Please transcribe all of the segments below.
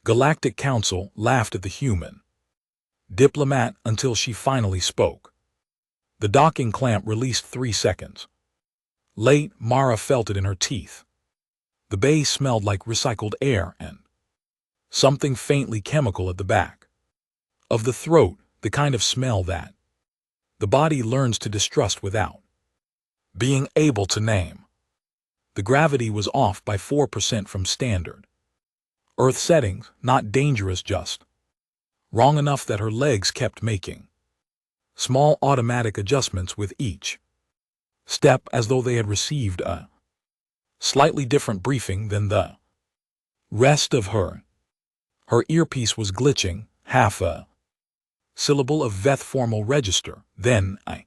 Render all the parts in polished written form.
Galactic Council laughed at the human. Diplomat until she finally spoke. The docking clamp released 3 seconds. Late, Mara felt it in her teeth. The bay smelled like recycled air and something faintly chemical at the back of the throat, the kind of smell that the body learns to distrust without being able to name. The gravity was off by 4% from standard Earth settings, not dangerous, just wrong enough that her legs kept making small automatic adjustments with each step, as though they had received a slightly different briefing than the rest of her. Her earpiece was glitching, half a syllable of Veth formal register, then a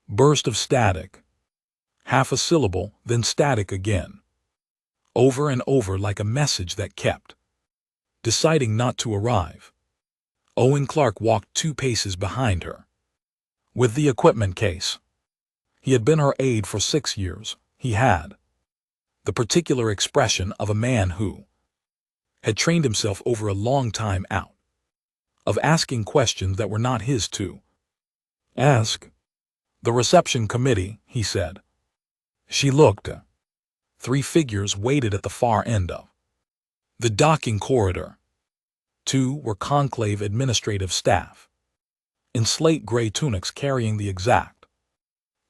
burst of static. Half a syllable, then static again. Over and over, like a message that kept deciding not to arrive. Owen Clark walked 2 paces behind her with the equipment case. He had been her aide for 6 years. He had the particular expression of a man who had trained himself over a long time out of asking questions that were not his to ask. The reception committee, he said. She looked. 3 figures waited at the far end of the docking corridor. 2 were conclave administrative staff, in slate gray tunics, carrying the exact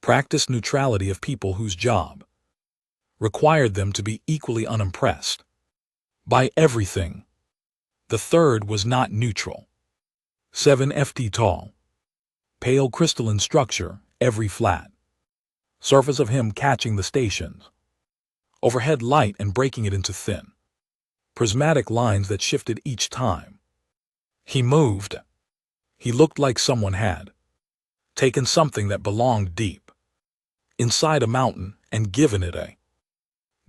practiced neutrality of people whose job required them to be equally unimpressed by everything. The third was not neutral. 7 ft tall, pale crystalline structure, every flat surface of him catching the station's overhead light and breaking it into thin, prismatic lines that shifted each time he moved. He looked like someone had taken something that belonged deep inside a mountain and given it a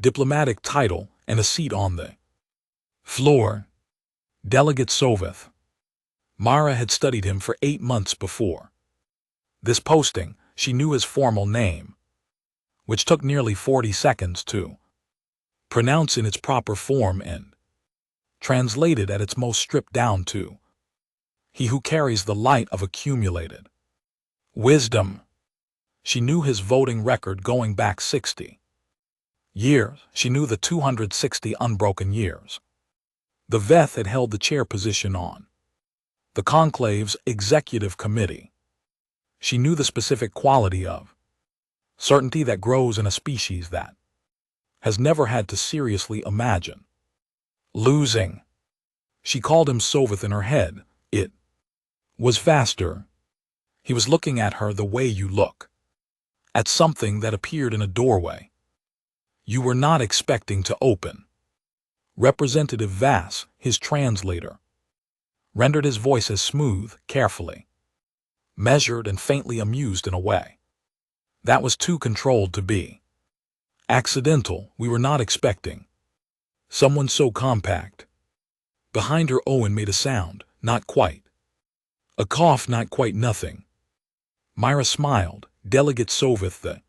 diplomatic title and a seat on the floor. Delegate Soveth. Mara had studied him for 8 months before this posting. She knew his formal name, which took nearly 40 seconds to pronounce in its proper form and translated at its most stripped down to he who carries the light of accumulated wisdom. She knew his voting record going back 60 years. She knew the 260 unbroken years the Veth had held the chair position on the conclave's executive committee. She knew the specific quality of certainty that grows in a species that has never had to seriously imagine losing. She called him Soveth in her head. It was faster. He was looking at her the way you look at something that appeared in a doorway you were not expecting to open. Representative Vass, his translator, rendered his voice as smooth, carefully measured, and faintly amused in a way that was too controlled to be accidental. We were not expecting someone so compact. Behind her, Owen made a sound, not quite a cough, not quite nothing. Myra smiled. Delegate Soveth, the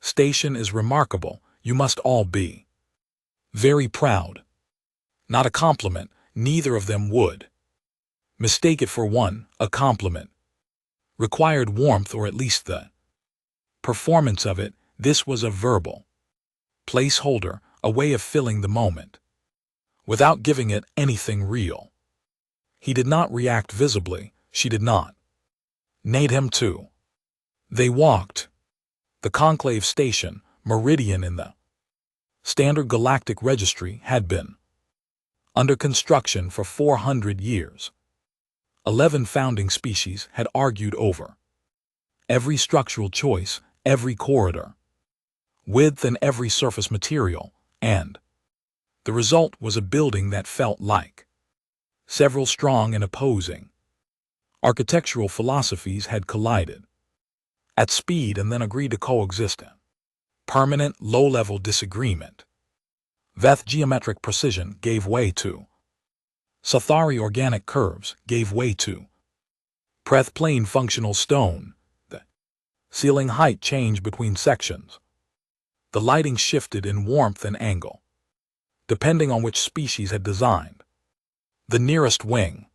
station is remarkable. You must all be very proud. Not a compliment. Neither of them would mistake it for one. A compliment required warmth, or at least the performance of it. This was a verbal placeholder, a way of filling the moment without giving it anything real. He did not react visibly. She did not need him to. They walked. The conclave station, Meridian in the standard galactic registry, had been under construction for 400 years. 11 founding species had argued over every structural choice, every corridor width, and every surface material, and the result was a building that felt like several strong and opposing architectural philosophies had collided at speed and then agreed to coexist in permanent, low-level disagreement. Veth geometric precision gave way to Sathari organic curves, gave way to Preth plane functional stone. The ceiling height changed between sections. The lighting shifted in warmth and angle, depending on which species had designed The nearest wing.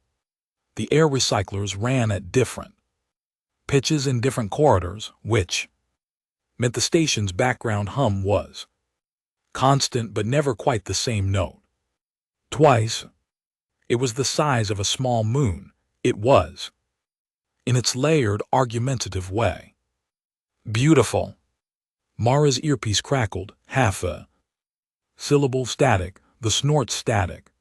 The air recyclers ran at different pitches in different corridors, which meant the station's background hum was constant but never quite the same note. Twice, it was the size of a small moon. It was, in its layered, argumentative way, beautiful. Mara's earpiece crackled, half a syllable static. The snort static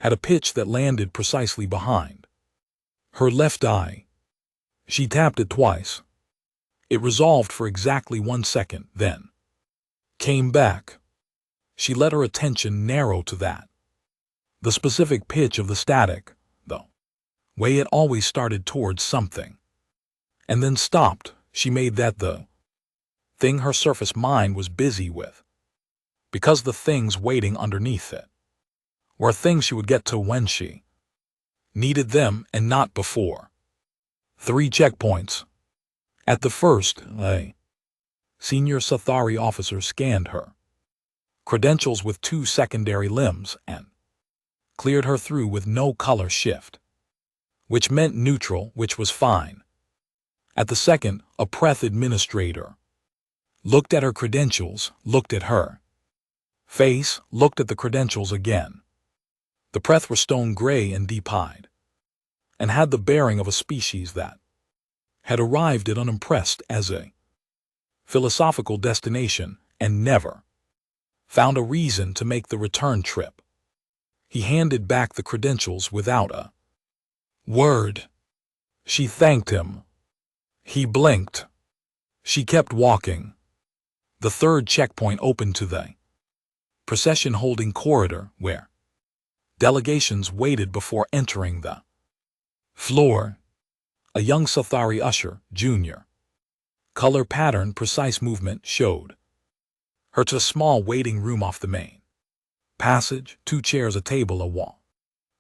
had a pitch that landed precisely behind her left eye. She tapped it twice. It resolved for exactly 1 second, then came back. She let her attention narrow to that. The specific pitch of the static, the way it always started towards something, and then stopped. She made that the thing her surface mind was busy with, because the things waiting underneath it were things she would get to when she needed them and not before. 3 checkpoints. At the first, a senior Sathari officer scanned her credentials with 2 secondary limbs and cleared her through with no color shift, which meant neutral, which was fine. At the second, a Preth administrator looked at her credentials, looked at her face, looked at the credentials again. The Preth were stone gray and deep-eyed, and had the bearing of a species that had arrived at unimpressed as a philosophical destination and never found a reason to make the return trip. He handed back the credentials without a word. She thanked him. He blinked. She kept walking. The third checkpoint opened to the procession-holding corridor where delegations waited before entering the floor. A young Sathari usher, junior, color pattern, precise movement showed her to a small waiting room off the main passage, 2 chairs, a table, a wall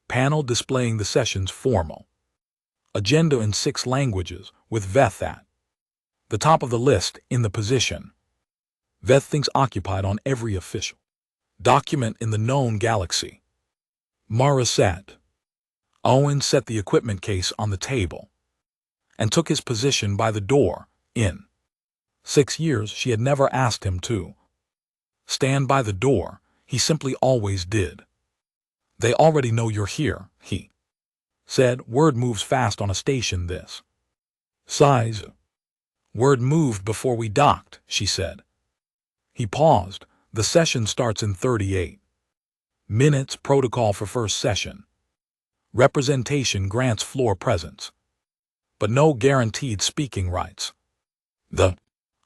panel displaying the session's formal agenda in 6 languages, with Veth at the top of the list in the position Veth thinks occupied on every official document in the known galaxy. Mara sat. Owen set the equipment case on the table and took his position by the door. In 6 years, she had never asked him to stand by the door. He simply always did. They already know you're here, he said. Word moves fast on a station this size. Word moved before we docked, she said. He paused. The session starts in 38 minutes. Protocol for first session. Representation grants floor presence, but no guaranteed speaking rights. The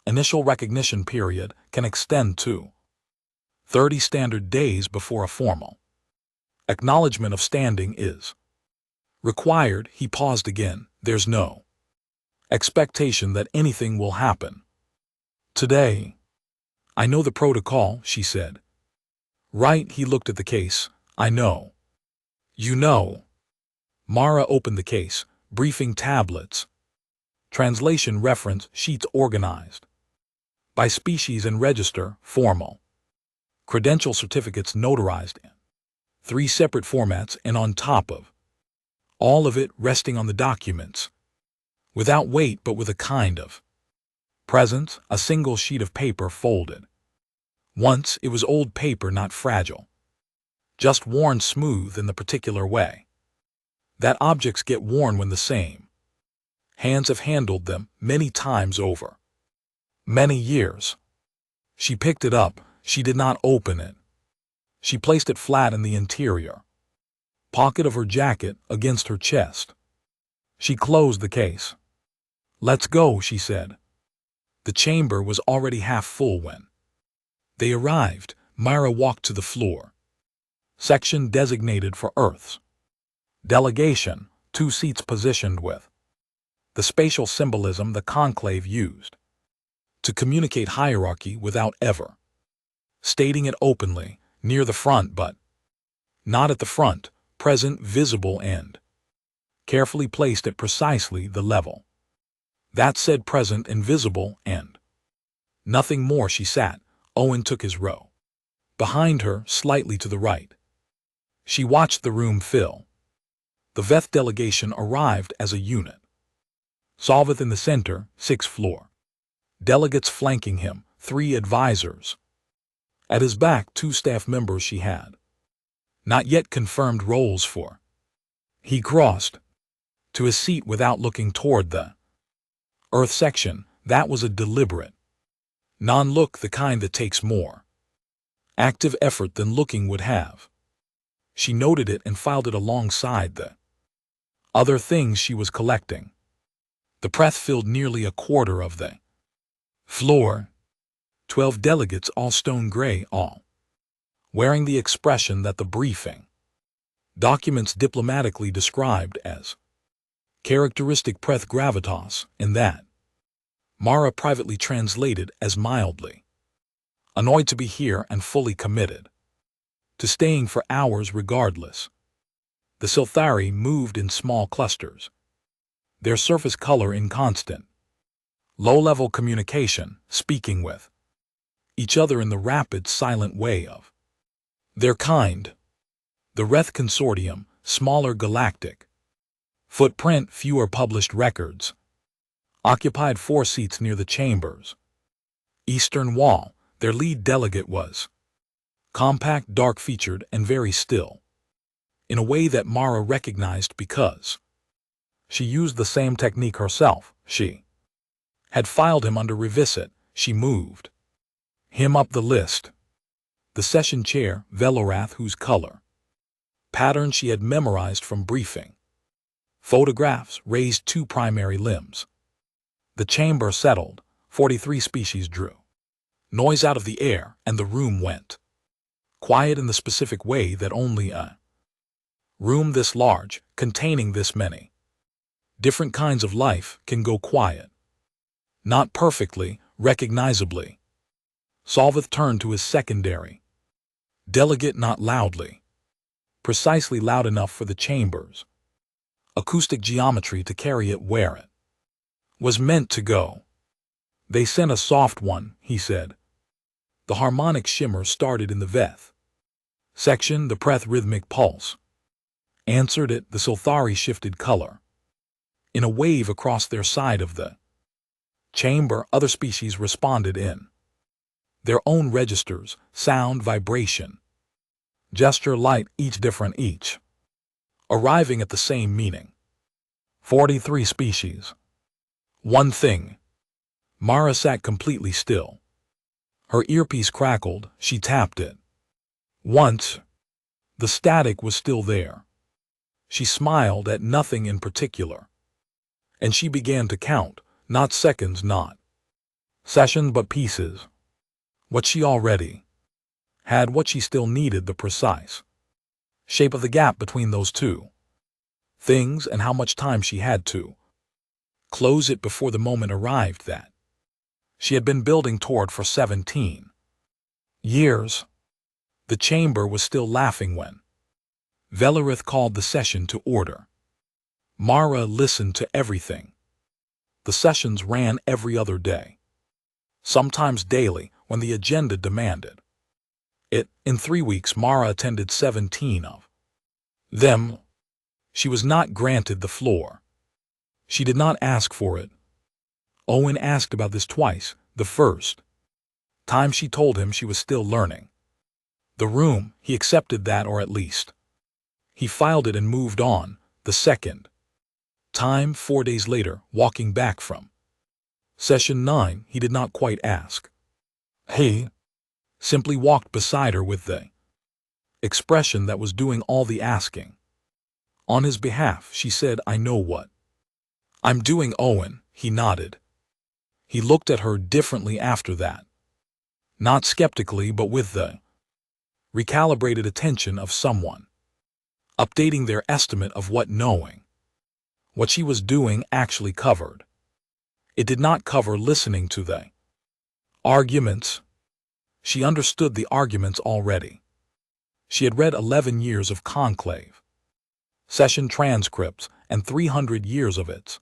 initial recognition period can extend to 30 standard days before a formal acknowledgement of standing is required. He paused again. There's no expectation that anything will happen today. I know the protocol, she said. Right, he looked at the case. I know. You know. Mara opened the case. Briefing tablets. Translation reference sheets organized by species and register, formal. Credential certificates notarized in 3 separate formats, and on top of all of it, resting on the documents, without weight but with a kind of presence, a single sheet of paper folded. Once it was old paper, not fragile, just worn smooth in the particular way that objects get worn when the same hands have handled them many times over many years. She picked it up. She did not open it. She placed it flat in the interior pocket of her jacket against her chest. She closed the case. Let's go, she said. The chamber was already half full when they arrived. Myra walked to the floor. Section designated for Earth's delegation, 2 seats positioned with the spatial symbolism the conclave used to communicate hierarchy without ever stating it openly, near the front but not at the front, present, visible, and carefully placed at precisely the level that said present and visible, and nothing more. She sat. Owen took his row behind her, slightly to the right. She watched the room fill. The Veth delegation arrived as a unit. Solveth in the center, 6th floor. Delegates flanking him, 3 advisors. At his back, 2 staff members she had not yet confirmed roles for. He crossed to his seat without looking toward the Earth section. That was a deliberate non-look, the kind that takes more active effort than looking would have. She noted it and filed it alongside the other things she was collecting. The press filled nearly a quarter of the floor. 12 delegates, all stone gray, all wearing the expression that the briefing documents diplomatically described as characteristic press gravitas, and that Mara privately translated as mildly annoyed to be here and fully committed to staying for hours regardless. The Silthari moved in small clusters, their surface color in constant, low-level communication, speaking with each other in the rapid, silent way of their kind. The Reth Consortium, smaller Galactic footprint, fewer published records, occupied 4 seats near the chamber's eastern wall. Their lead delegate was compact, dark-featured, and very still, in a way that Mara recognized because she used the same technique herself. She had filed him under revisit. She moved him up the list. The session chair, Velorath, whose color pattern she had memorized from briefing photographs, raised 2 primary limbs. The chamber settled. 43 species drew noise out of the air, and the room went quiet in the specific way that only a room this large, containing this many different kinds of life, can go quiet. Not perfectly, recognizably. Solveth turned to his secondary delegate, not loudly, precisely loud enough for the chamber's acoustic geometry to carry it where it was meant to go. They sent a soft one, he said. The harmonic shimmer started in the Veth section. The Preth rhythmic pulse answered it. The Silthari shifted color in a wave across their side of the chamber. Other species responded in their own registers, sound, vibration, gesture, light, each different, each arriving at the same meaning. 43 species. One thing. Mara sat completely still. Her earpiece crackled. She tapped it once. The static was still there. She smiled at nothing in particular. And she began to count, not seconds, not sessions, but pieces. What she already had, what she still needed, the precise shape of the gap between those two things, and how much time she had to close it before the moment arrived that she had been building toward for 17 years. The chamber was still laughing when Velarith called the session to order. Mara listened to everything. The sessions ran every other day, sometimes daily when the agenda demanded it. In 3 weeks, Mara attended 17 of them. She was not granted the floor. She did not ask for it. Owen asked about this twice. The first time she told him she was still learning the room, he accepted that, or at least he filed it and moved on. The second time, 4 days later, walking back from session 9, he did not quite ask. He simply walked beside her with the expression that was doing all the asking. On his behalf, she said, "I know what I'm doing, Owen." He nodded. He looked at her differently after that. Not skeptically, but with the recalibrated attention of someone updating their estimate of what knowing what she was doing actually covered. It did not cover listening to the arguments. She understood the arguments already. She had read 11 years of conclave session transcripts and 300 years of its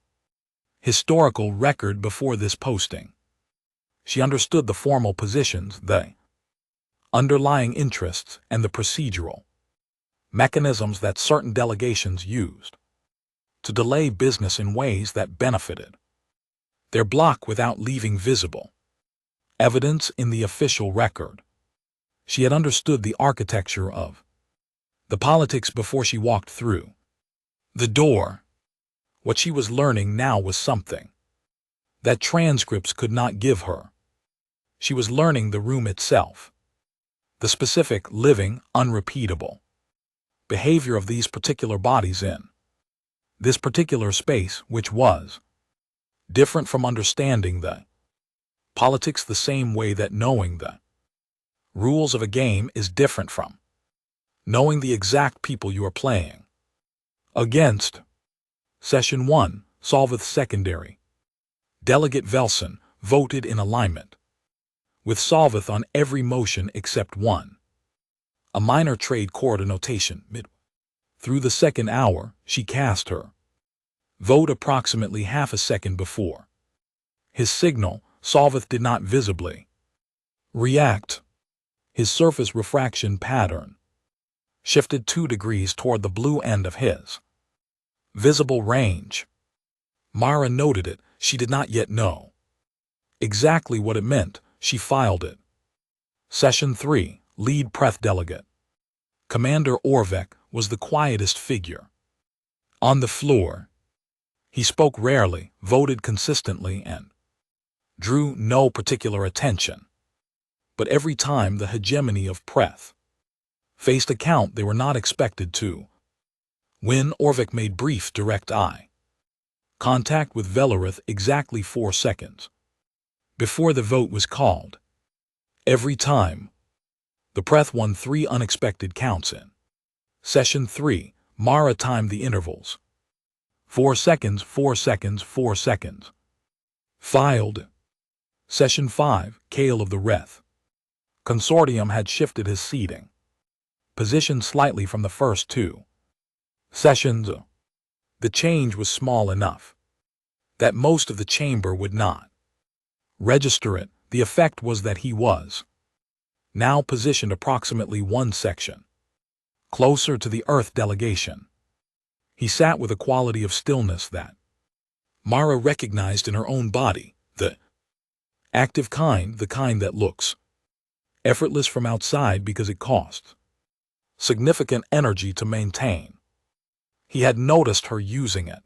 historical record before this posting. She understood the formal positions, the underlying interests, and the procedural mechanisms that certain delegations used. to delay business in ways that benefited their bloc without leaving visible evidence in the official record. She had understood the architecture of the politics before she walked through the door. What she was learning now was something that transcripts could not give her. She was learning the room itself, the specific, living, unrepeatable behavior of these particular bodies in this particular space, which was different from understanding the politics the same way that knowing the rules of a game is different from knowing the exact people you are playing against. Session 1, Solveth Secondary. Delegate Velson voted in alignment with Solveth on every motion except one, a minor trade corridor notation. Through the second hour, she cast her vote approximately half a second before his signal. Solveth did not visibly react. His surface refraction pattern shifted 2 degrees toward the blue end of his visible range. Mara noted it. She did not yet know exactly what it meant. She filed it. Session 3, Lead Preth Delegate. Commander Orvek was the quietest figure on the floor. He spoke rarely, voted consistently, and drew no particular attention. But every time the hegemony of Preth faced a count they were not expected to win, Orvek made brief, direct eye contact with Velerith exactly 4 seconds before the vote was called. Every time, the Preth won 3 unexpected counts in. Session 3, Mara timed the intervals. 4 seconds, 4 seconds, 4 seconds. Filed. Session 5, Kale of the Reth. Consortium had shifted his seating position slightly from the first 2 sessions. The change was small enough that most of the chamber would not register it. The effect was that he was now positioned approximately 1 section closer to the Earth delegation. He sat with a quality of stillness that Mara recognized in her own body, the active kind, the kind that looks effortless from outside because it costs significant energy to maintain. He had noticed her using it.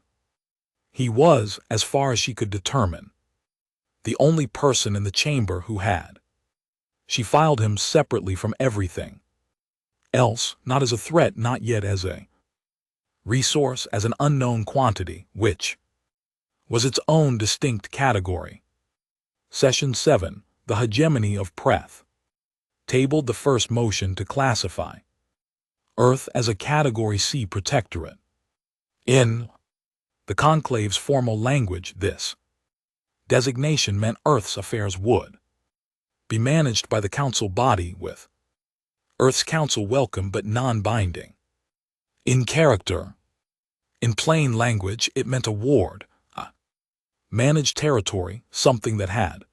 He was, as far as she could determine, the only person in the chamber who had. She filed him separately from everything else, not as a threat, not yet as a resource, as an unknown quantity, which was its own distinct category. Session 7, The Hegemony of Preth. Tabled the first motion to classify Earth as a Category C protectorate. In the Conclave's formal language, this designation meant Earth's affairs would be managed by the Council body, with Earth's Council welcome but non-binding in character. In plain language, it meant a ward, a managed territory, something that had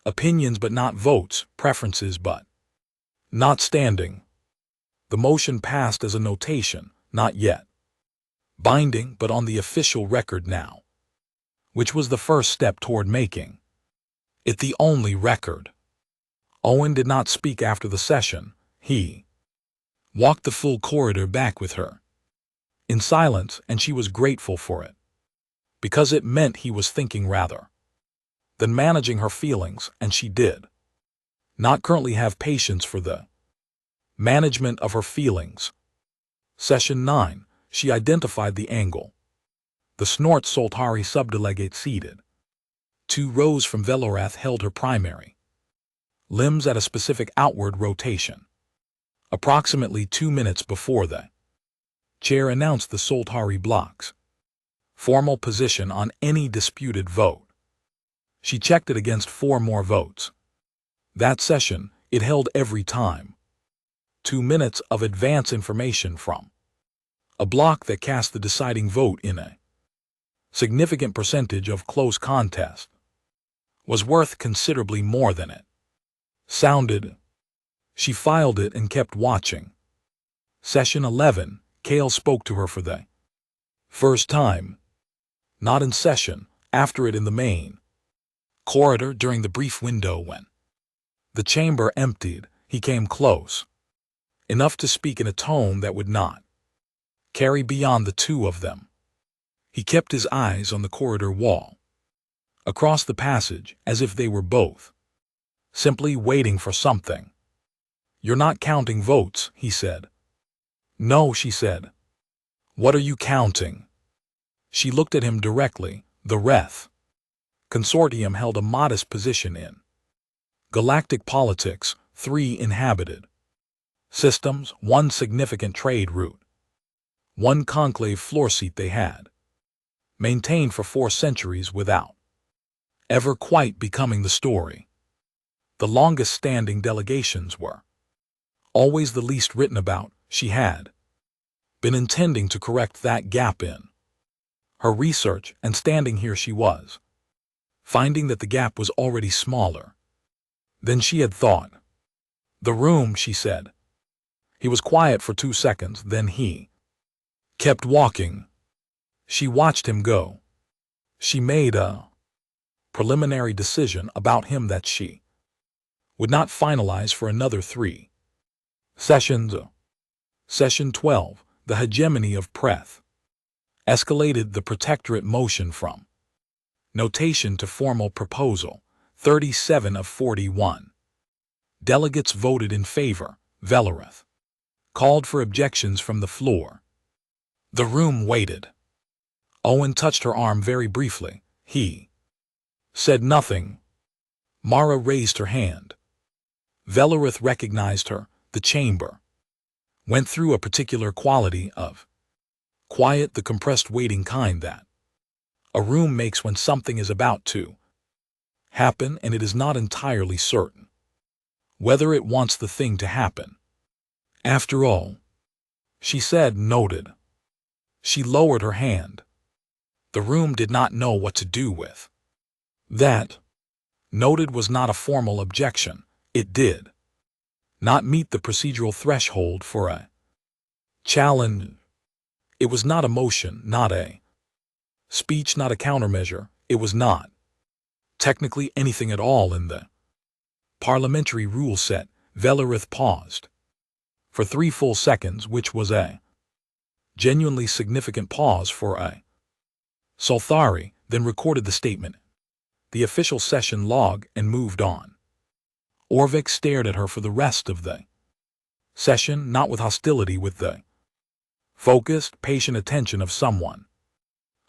opinions but not votes, preferences but not standing. The motion passed as a notation, not yet binding, but on the official record now, which was the first step toward making it the only record. Owen did not speak after the session. He walked the full corridor back with her in silence, and she was grateful for it, because it meant he was thinking rather than managing her feelings, and she did not currently have patience for the management of her feelings. Session 9, she identified the angle. The Snort Soltari subdelegate seated 2 rows from Velorath held her primary limbs at a specific outward rotation. Approximately 2 minutes before the chair announced the Soltari block's formal position on any disputed vote. She checked it against 4 more votes. That session, it held every time 2 minutes of advance information from a block that cast the deciding vote in a significant percentage of close contest was worth considerably more than it sounded. She filed it and kept watching. Session 11, Kale spoke to her for the First time. Not in session, after it in the main corridor during the brief window when the chamber emptied, he came close, enough to speak in a tone that would not carry beyond the two of them. He kept his eyes on the corridor wall, across the passage, as if they were both simply waiting for something. "You're not counting votes," he said. "No," she said. "What are you counting?" She looked at him directly. The Reth Consortium held a modest position in galactic politics, 3 inhabited systems, 1 significant trade route, 1 conclave floor seat they had maintained for 4 centuries without ever quite becoming the story. The longest-standing delegations were always the least written about. She had been intending to correct that gap in her research, and standing here she was, finding that the gap was already smaller than she had thought. "The room," she said. He was quiet for 2 seconds, then he kept walking. She watched him go. She made a preliminary decision about him that she would not finalize for another 3 sessions. Session 12, the hegemony of Preth, escalated the protectorate motion from notation to formal proposal. 37 of 41 delegates voted in favor. Velareth called for objections from the floor. The room waited. Owen touched her arm very briefly. He said nothing. Mara raised her hand. Velareth recognized her. The chamber went through a particular quality of quiet, the compressed waiting kind that a room makes when something is about to happen and it is not entirely certain whether it wants the thing to happen. "After all," she said, noted. She lowered her hand. The room did not know what to do with that. Noted was not a formal objection. It did not meet the procedural threshold for a challenge. It was not a motion, not a speech, not a countermeasure. It was not technically anything at all in the parliamentary rule set. Velareth paused for 3 full seconds, which was a genuinely significant pause for a Solthari, then recorded the statement, the official session log, and moved on. Orvik stared at her for the rest of the session, not with hostility, with the focused, patient attention of someone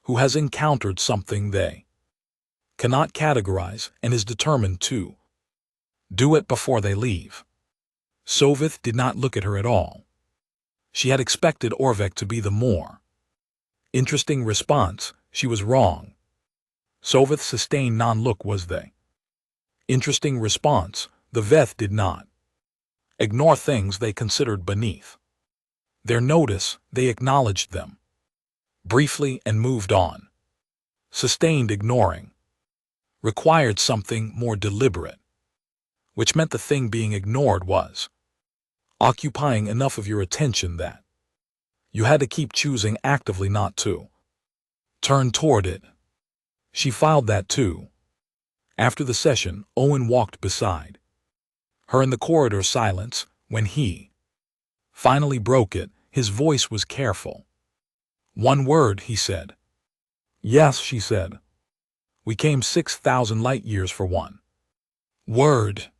who has encountered something they cannot categorize and is determined to do it before they leave. Sovith did not look at her at all. She had expected Orvik to be the more interesting response. She was wrong. Sovith's sustained non-look was the interesting response. The Veth did not ignore things they considered beneath their notice. They acknowledged them briefly and moved on. Sustained ignoring required something more deliberate, which meant the thing being ignored was occupying enough of your attention that you had to keep choosing actively not to turn toward it. She filed that too. After the session, Owen walked beside her in the corridor silence. When he finally broke it, his voice was careful. "1 word," he said. "Yes," she said. "We came 6,000 light years for 1 word.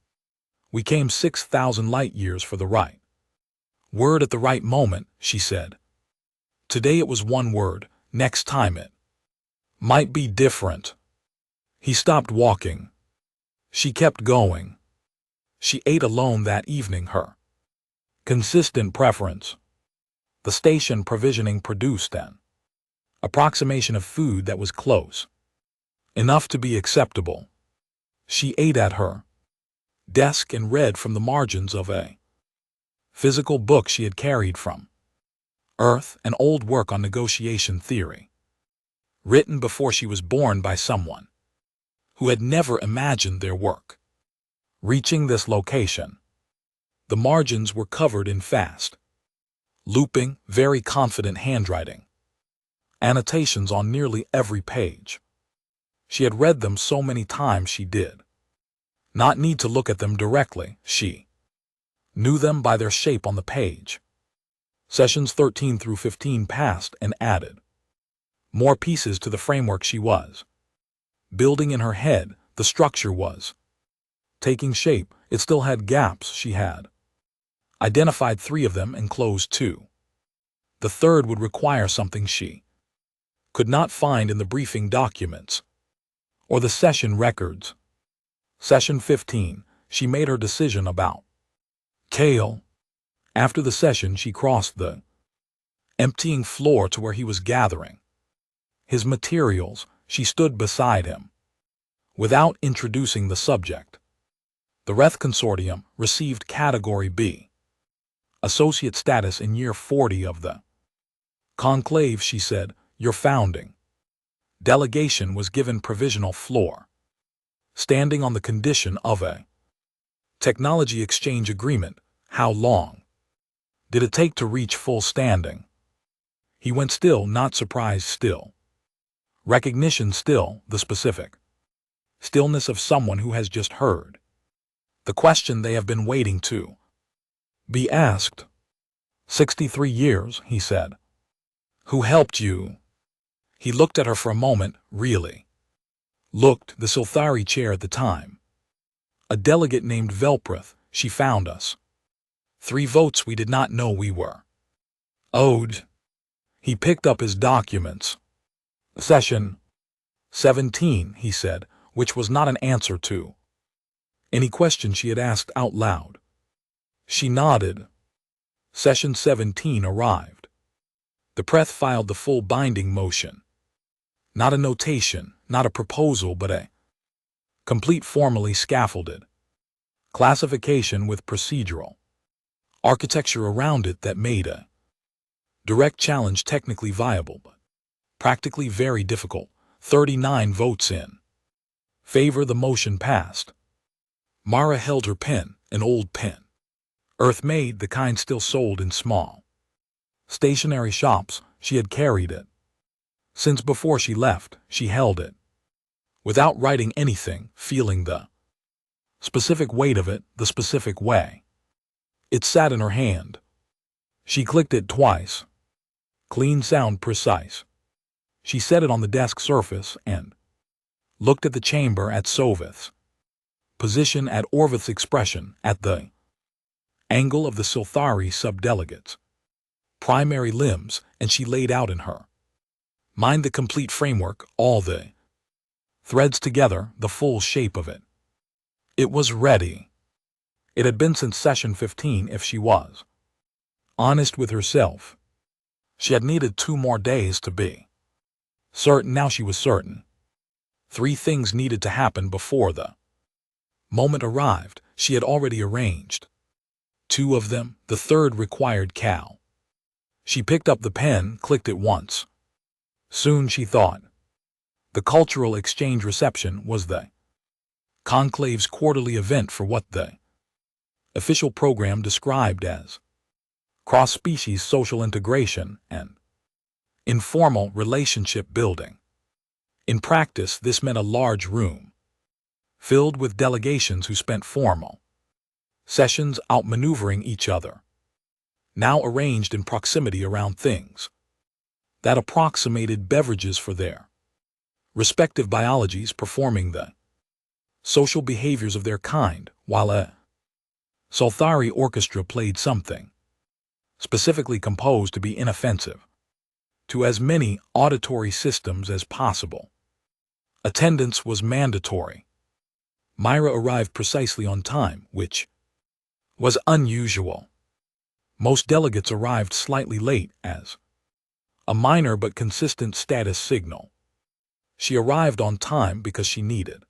We came 6,000 light years for the right word at the right moment," she said. "Today it was 1 word. Next time it might be different." He stopped walking. She kept going. She ate alone that evening, her consistent preference. The station provisioning produced an approximation of food that was close enough to be acceptable. She ate at her desk and read from the margins of a physical book she had carried from Earth, an old work on negotiation theory, written before she was born by someone who had never imagined their work reaching this location. The margins were covered in fast, looping, very confident handwriting. annotations on nearly every page. She had read them so many times she did not need to look at them directly. She knew them by their shape on the page. Sessions 13 through 15 passed and added more pieces to the framework she was building in her head. The structure was taking shape. It still had gaps. She had identified 3 of them and closed 2. The third would require something she could not find in the briefing documents or the session records. Session 15, she made her decision about Kale. After the session, she crossed the emptying floor to where he was gathering his materials. She stood beside him without introducing the subject. The RETH Consortium received Category B associate status in year 40 of the conclave. She said, your founding delegation was given provisional floor standing on the condition of a technology exchange agreement. How long did it take to reach full standing? He went, still not surprised, still recognition, still the specific stillness of someone who has just heard the question they have been waiting to be asked. 63 years, he said. Who helped you? He looked at her for a moment. Really looked. The Silthari chair at the time. A delegate named Velprith. She found us 3 votes we did not know we were owed. He picked up his documents. Session 17, he said, which was not an answer to any question she had asked out loud. She nodded. Session 17 arrived. The Preth filed the full binding motion. Not a notation, not a proposal, but a complete formally scaffolded classification with procedural architecture around it that made a direct challenge technically viable, but practically very difficult. 39 votes in favor. The motion passed. Mara held her pen, an old pen, earth-made, the kind still sold in small stationery shops. She had carried it since before she left. She held it without writing anything, feeling the specific weight of it, the specific way it sat in her hand. She clicked it twice. Clean sound, precise. She set it on the desk surface and looked at the chamber, at Sovith's position, at Orvith's expression, at the angle of the Silthari subdelegates' primary limbs, and she laid out in her mind the complete framework, all the threads together, the full shape of it. It was ready. It had been since session 15. If she was honest with herself, she had needed 2 more days to be certain. Now she was certain. 3 things needed to happen before the moment arrived. She had already arranged 2 of them. The third required Cal. She picked up the pen, clicked it once. Soon, she thought. The cultural exchange reception was the conclave's quarterly event for what the official program described as cross-species social integration and informal relationship building. In practice, this meant a large room filled with delegations who spent formal sessions outmaneuvering each other, now arranged in proximity around things that approximated beverages for their respective biologies, performing the social behaviors of their kind, while a Silthari orchestra played something specifically composed to be inoffensive to as many auditory systems as possible. Attendance was mandatory. Myra arrived precisely on time, which was unusual. Most delegates arrived slightly late, as a minor but consistent status signal. She arrived on time because she needed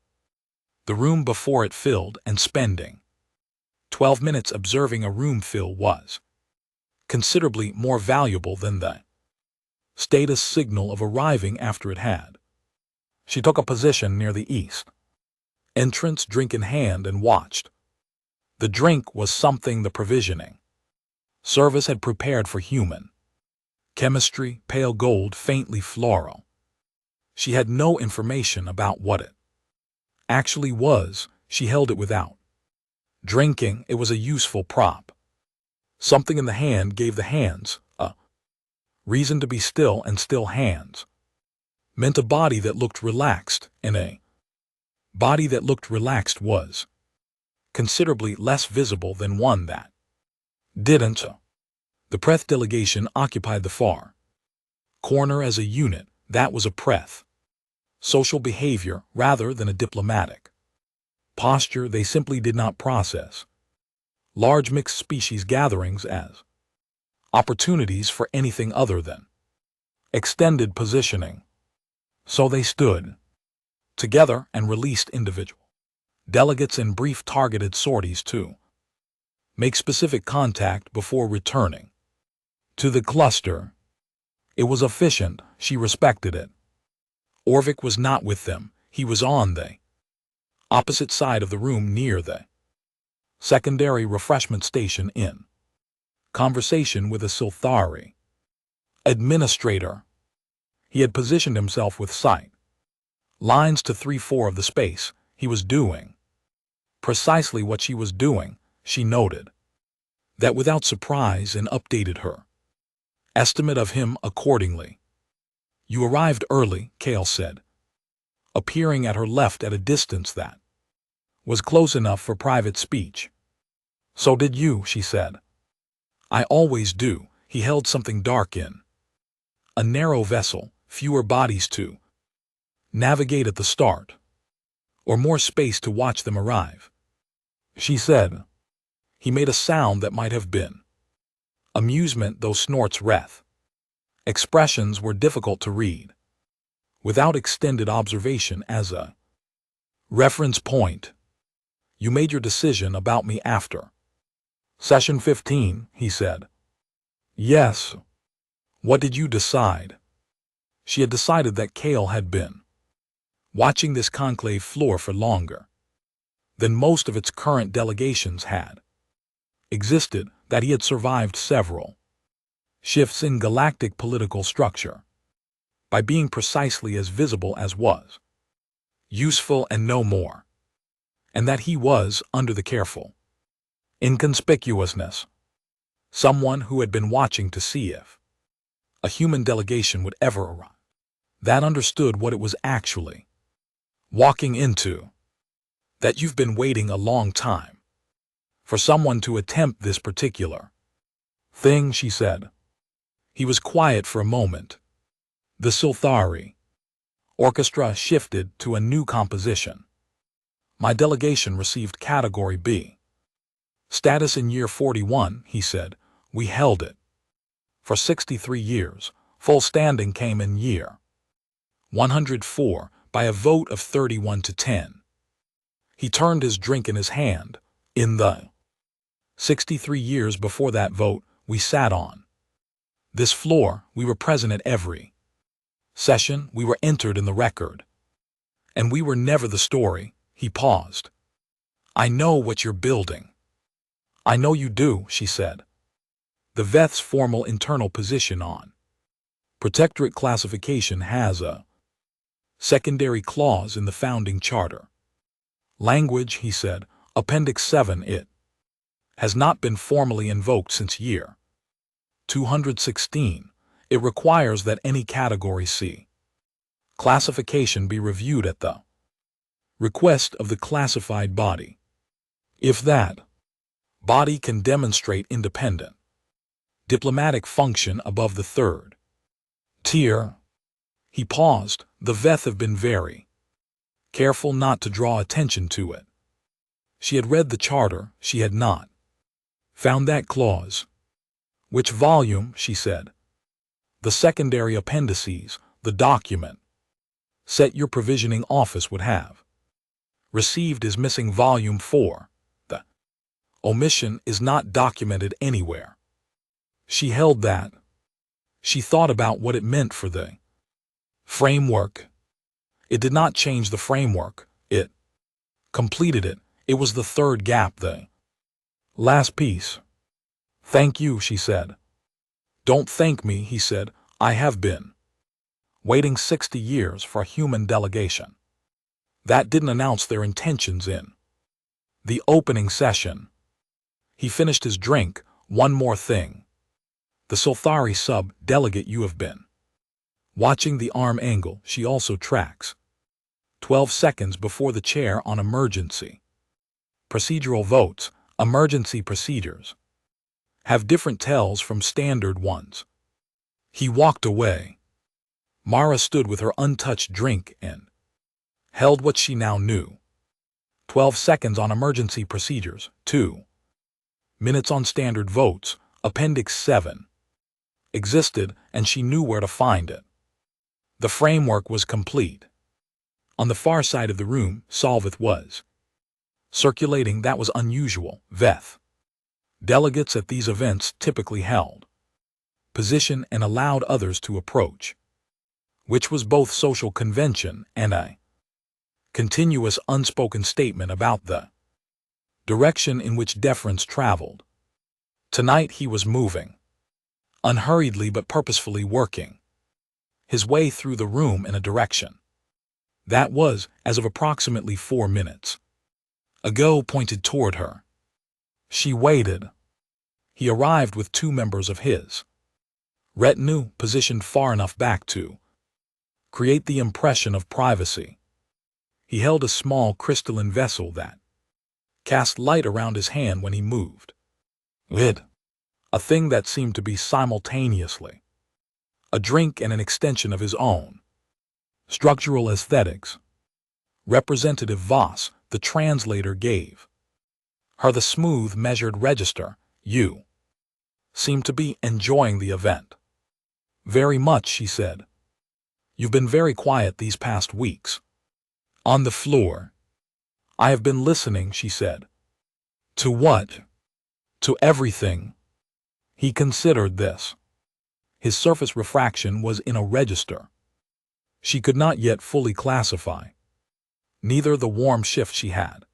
the room before it filled, and spending 12 minutes observing a room fill was considerably more valuable than the status signal of arriving after it had. She took a position near the east entrance, drink in hand, and watched. The drink was something the provisioning service had prepared for human Chemistry, pale gold, faintly floral. She had no information about what it actually was. She held it without drinking. It was a useful prop. Something in the hand gave the hands a reason to be still, and still hands meant a body that looked relaxed, and a body that looked relaxed was considerably less visible than one that didn't. The Preth delegation occupied the far corner as a unit. That was a Preth social behavior rather than a diplomatic posture. They simply did not process large mixed species gatherings as opportunities for anything other than extended positioning. So they stood together and released individual delegates in brief targeted sorties to make specific contact before returning to the cluster. It was efficient. She respected it. Orvik was not with them. He was on the opposite side of the room near the secondary refreshment station in conversation with a Silthari administrator. He had positioned himself with sight lines to 3/4 of the space. He was doing precisely what she was doing. She noted that without surprise and updated her estimate of him accordingly. You arrived early, Kale said, appearing at her left at a distance that was close enough for private speech. So did you, she said. I always do. He held something dark in a narrow vessel, fewer bodies to navigate at the start, or more space to watch them arrive. She said. He made a sound that might have been amusement, though snorts wrath. Expressions were difficult to read without extended observation as a reference point. You made your decision about me after session 15, he said. Yes. What did you decide? She had decided that Kale had been watching this conclave floor for longer than most of its current delegations had existed, that he had survived several shifts in galactic political structure by being precisely as visible as was useful and no more, and that he was, under the careful inconspicuousness, someone who had been watching to see if a human delegation would ever arrive, that understood what it was actually walking into, that you've been waiting a long time for someone to attempt this particular thing, she said. He was quiet for a moment. The Silthari orchestra shifted to a new composition. My delegation received Category B status in year 41, he said. We held it for 63 years. Full standing came in year 104 by a vote of 31-10. He turned his drink in his hand. In the 63 years before that vote, we sat on this floor. We were present at every session. We were entered in the record. And we were never the story. He paused. I know what you're building. I know you do, she said. The Veth's formal internal position on protectorate classification has a secondary clause in the founding charter. Language, he said, Appendix 7. It has not been formally invoked since year 216. It requires that any Category C classification be reviewed at the request of the classified body. If that body can demonstrate independent diplomatic function above the third tier. He paused. The Veth have been very careful not to draw attention to it. She had read the charter. She had not found that clause. Which volume, she said. The secondary appendices, the document set your provisioning office would have received is missing volume 4. The omission is not documented anywhere. She held that. She thought about what it meant for the framework. It did not change the framework. It completed it. It was the third gap, the last piece. Thank you, she said. "Don't thank me," he said. "I have been waiting 60 years for a human delegation that didn't announce their intentions in the opening session." He finished his drink. "One more thing. The Solthari sub-delegate you have been watching the arm angle she also tracks. 12 seconds before the chair on emergency procedural votes. Emergency procedures have different tells from standard ones." He walked away. Mara stood with her untouched drink and held what she now knew. 12 seconds on emergency procedures, 2 minutes on standard votes. Appendix 7 existed, and she knew where to find it. The framework was complete. On the far side of the room, Solvith was circulating. That was unusual. Veth delegates at these events typically held position and allowed others to approach, which was both social convention and a continuous unspoken statement about the direction in which deference traveled. Tonight he was moving, unhurriedly but purposefully working his way through the room in a direction that was, as of approximately 4 minutes ago, pointed toward her. She waited. He arrived with 2 members of his retinue, positioned far enough back to create the impression of privacy. He held a small crystalline vessel that cast light around his hand when he moved. A thing that seemed to be simultaneously a drink and an extension of his own structural aesthetics. Representative Voss, the translator, gave her the smooth, measured register. "You seem to be enjoying the event." "Very much," she said. "You've been very quiet these past weeks." On the floor. "I have been listening," she said. "To what?" "To everything." He considered this. His surface refraction was in a register she could not yet fully classify. Neither the warm shift she had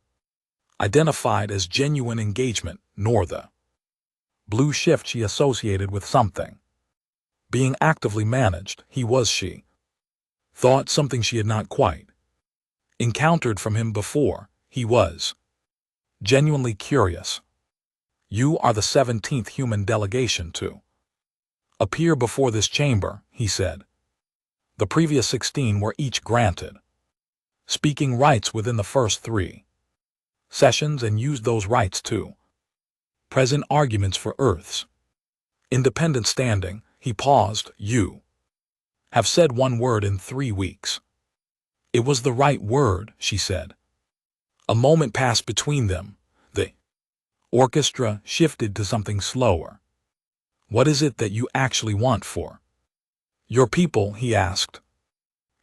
identified as genuine engagement, nor the blue shift she associated with something being actively managed. He was, she thought, something she had not quite encountered from him before. He was genuinely curious. "You are the 17th human delegation to appear before this chamber," he said. "The previous 16 were each granted speaking rights within the first 3 sessions and used those rights to present arguments for Earth's independent standing." He paused. "You have said one word in 3 weeks." "It was the right word," she said. A moment passed between them. The orchestra shifted to something slower. "What is it that you actually want for your people?" he asked.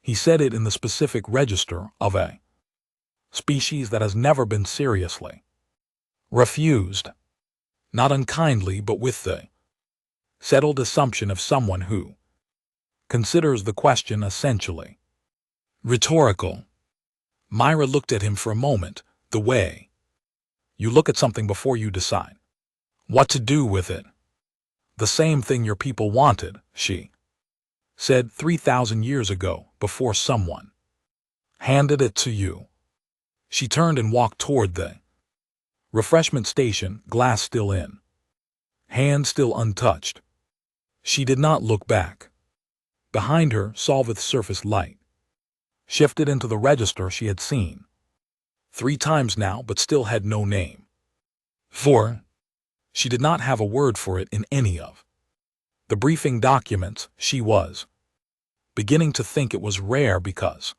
He said it in the specific register of a species that has never been seriously refused, not unkindly but with the settled assumption of someone who considers the question essentially rhetorical. Myra looked at him for a moment, the way you look at something before you decide what to do with it. "The same thing your people wanted," she said, 3,000 years ago, before someone handed it to you." She turned and walked toward the refreshment station, glass still in, hand still untouched. She did not look back. Behind her, Solvith's surface light shifted into the register she had seen 3 times now, but still had no name for. She did not have a word for it in any of the briefing documents. She was beginning to think it was rare because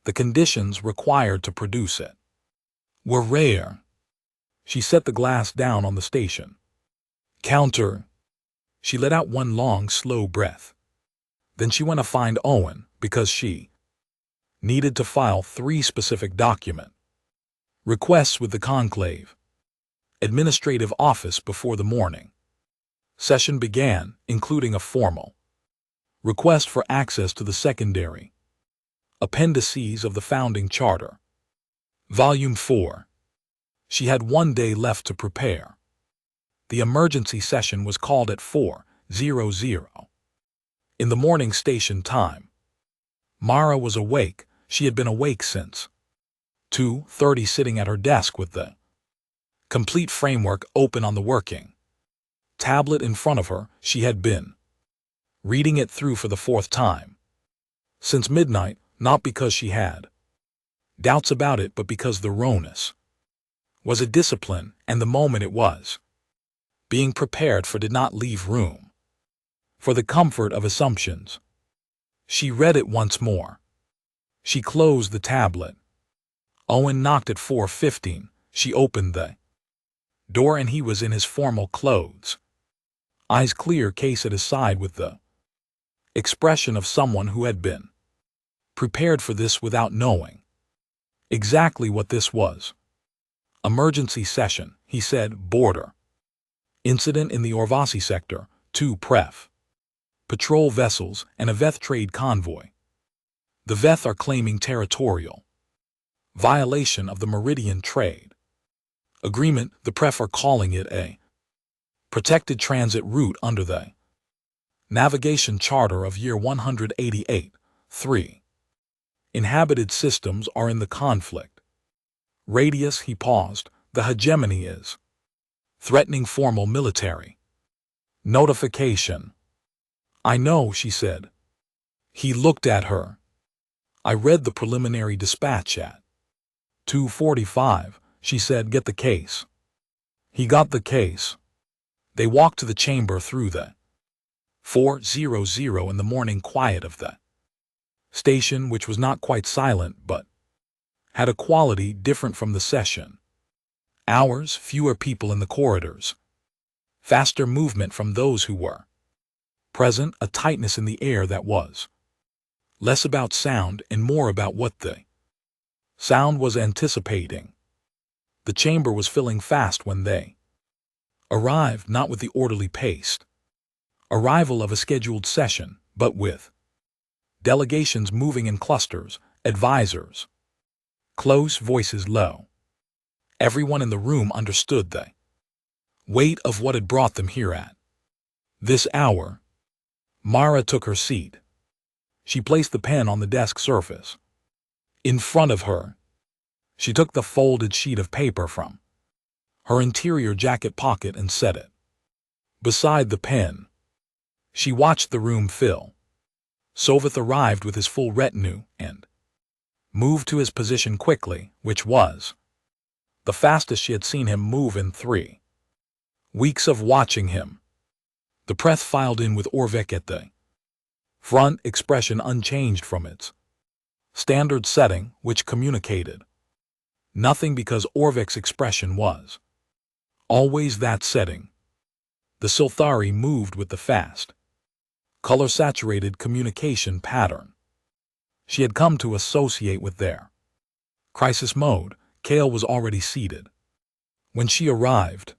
the conditions required to produce it were rare. She set the glass down on the station counter. She let out one long, slow breath. Then she went to find Owen, because she needed to file 3 specific document requests with the conclave administrative office before the morning session began, including a formal request for access to the secondary appendices of the founding charter. Volume 4. She had 1 day left to prepare. The emergency session was called at 4, 4:00. In the morning station time. Mara was awake. She had been awake since 2:30, sitting at her desk with the complete framework open on the working tablet in front of her. She had been reading it through for the fourth time since midnight, not because she had doubts about it, but because the rawness was a discipline, and the moment it was being prepared for did not leave room for the comfort of assumptions. She read it once more. She closed the tablet. Owen knocked at 4:15. She opened the door and he was in his formal clothes, eyes clear, case at his side, with the expression of someone who had been prepared for this without knowing exactly what this was. Emergency session, he said. Border incident in the Orvasi sector. 2 Pref patrol vessels and a Veth trade convoy. The Veth are claiming territorial violation of the Meridian Trade Agreement. The Pref are calling it a protected transit route under the Navigation Charter of Year 188. 3. Inhabited systems are in the conflict. Radius. He paused. The hegemony is threatening formal military notification. I know, she said. He looked at her. I read the preliminary dispatch at 2:45, she said. Get the case. He got the case. They walked to the chamber through the 4:00 in the morning quiet of the station, which was not quite silent but had a quality different from the session hours. Fewer people in the corridors, faster movement from those who were present, a tightness in the air that was less about sound and more about what the sound was anticipating. The chamber was filling fast when they arrived, not with the orderly paced arrival of a scheduled session, but with delegations moving in clusters, advisors close, voices low. Everyone in the room understood the weight of what had brought them here at this hour. Mara took her seat. She placed the pen on the desk surface in front of her. She took the folded sheet of paper from her interior jacket pocket and set it beside the pen. She watched the room fill. Soveth arrived with his full retinue and moved to his position quickly, which was the fastest she had seen him move in 3 weeks of watching him. The Preth filed in with Orvek at the front, expression unchanged from its standard setting, which communicated nothing because Orvek's expression was always that setting. The Silthari moved with the fast, color-saturated communication pattern she had come to associate with their crisis mode. Kale was already seated when she arrived.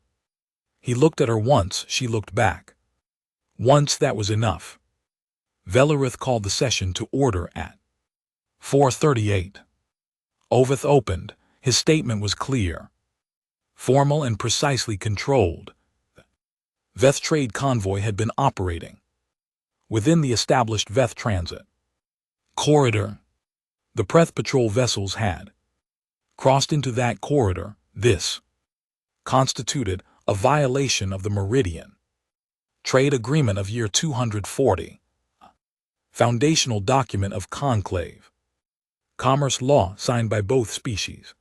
He looked at her once. She looked back. Once, that was enough. Velerith called the session to order at 4:38. Oveth opened. His statement was clear, formal, and precisely controlled. The Veth trade convoy had been operating within the established Veth transit corridor. The Preth patrol vessels had crossed into that corridor. This constituted a violation of the Meridian Trade Agreement of Year 240, foundational document of conclave commerce law signed by both species.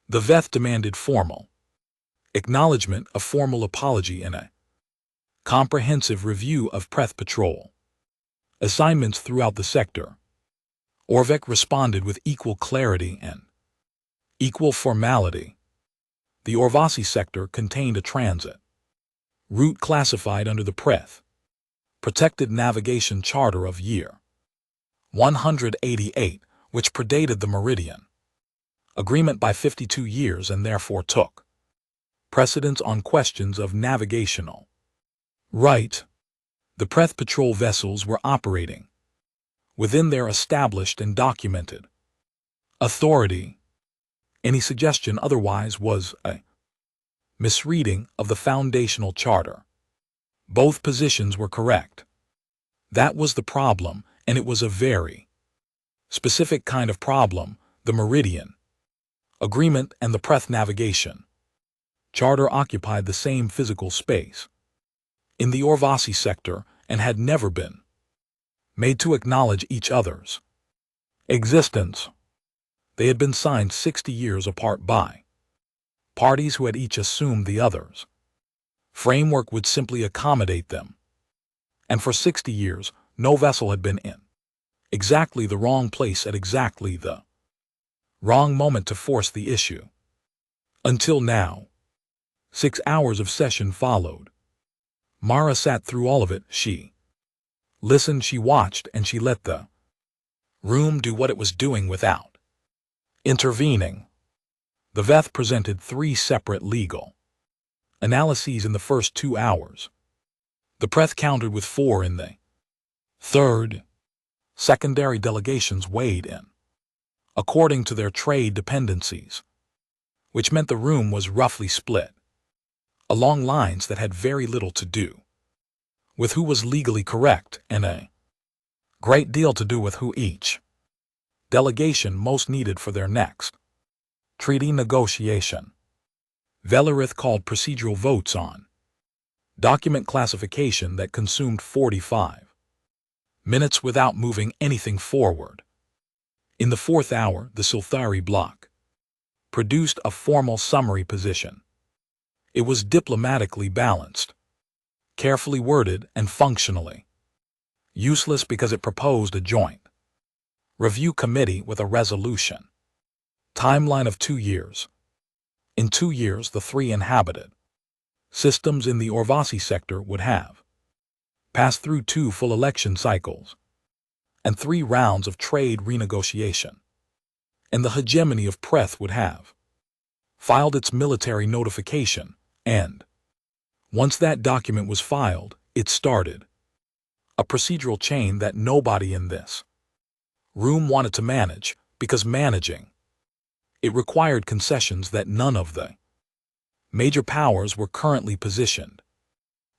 The Veth demanded formal acknowledgement, a formal apology, and a comprehensive review of Preth patrol assignments throughout the sector. Orvek responded with equal clarity and equal formality. The Orvasi sector contained a transit route classified under the Preth Protected Navigation Charter of Year 188, which predated the Meridian Agreement by 52 years and therefore took precedence on questions of navigational right. The Preth patrol vessels were operating within their established and documented authority. Any suggestion otherwise was a misreading of the foundational charter. Both positions were correct. That was the problem, and it was a very specific kind of problem: the meridian agreement and the Preth navigation charter occupied the same physical space in the Orvasi sector and had never been made to acknowledge each other's existence. They had been signed 60 years apart by parties who had each assumed the other's framework would simply accommodate them. And for 60 years, no vessel had been in exactly the wrong place at exactly the wrong moment to force the issue. Until now. 6 hours of session followed. Mara sat through all of it. She listened, she watched, and she let the room do what it was doing without intervening. The Veth presented 3 separate legal analyses in the first 2 hours. The Preth countered with 4 in the third. Secondary delegations weighed in according to their trade dependencies, which meant the room was roughly split along lines that had very little to do with who was legally correct and a great deal to do with who each delegation most needed for their next treaty negotiation. Velerith called procedural votes on document classification that consumed 45 minutes without moving anything forward. In the 4th hour, the Silthari bloc produced a formal summary position. It was diplomatically balanced, carefully worded, and functionally useless because it proposed a joint review committee with a resolution timeline of 2 years. In 2 years, the 3 inhabited systems in the Orvasi sector would have passed through 2 full election cycles and 3 rounds of trade renegotiation, and the hegemony of Preth would have filed its military notification, and once that document was filed, it started a procedural chain that nobody in this room wanted to manage, because managing it required concessions that none of the major powers were currently positioned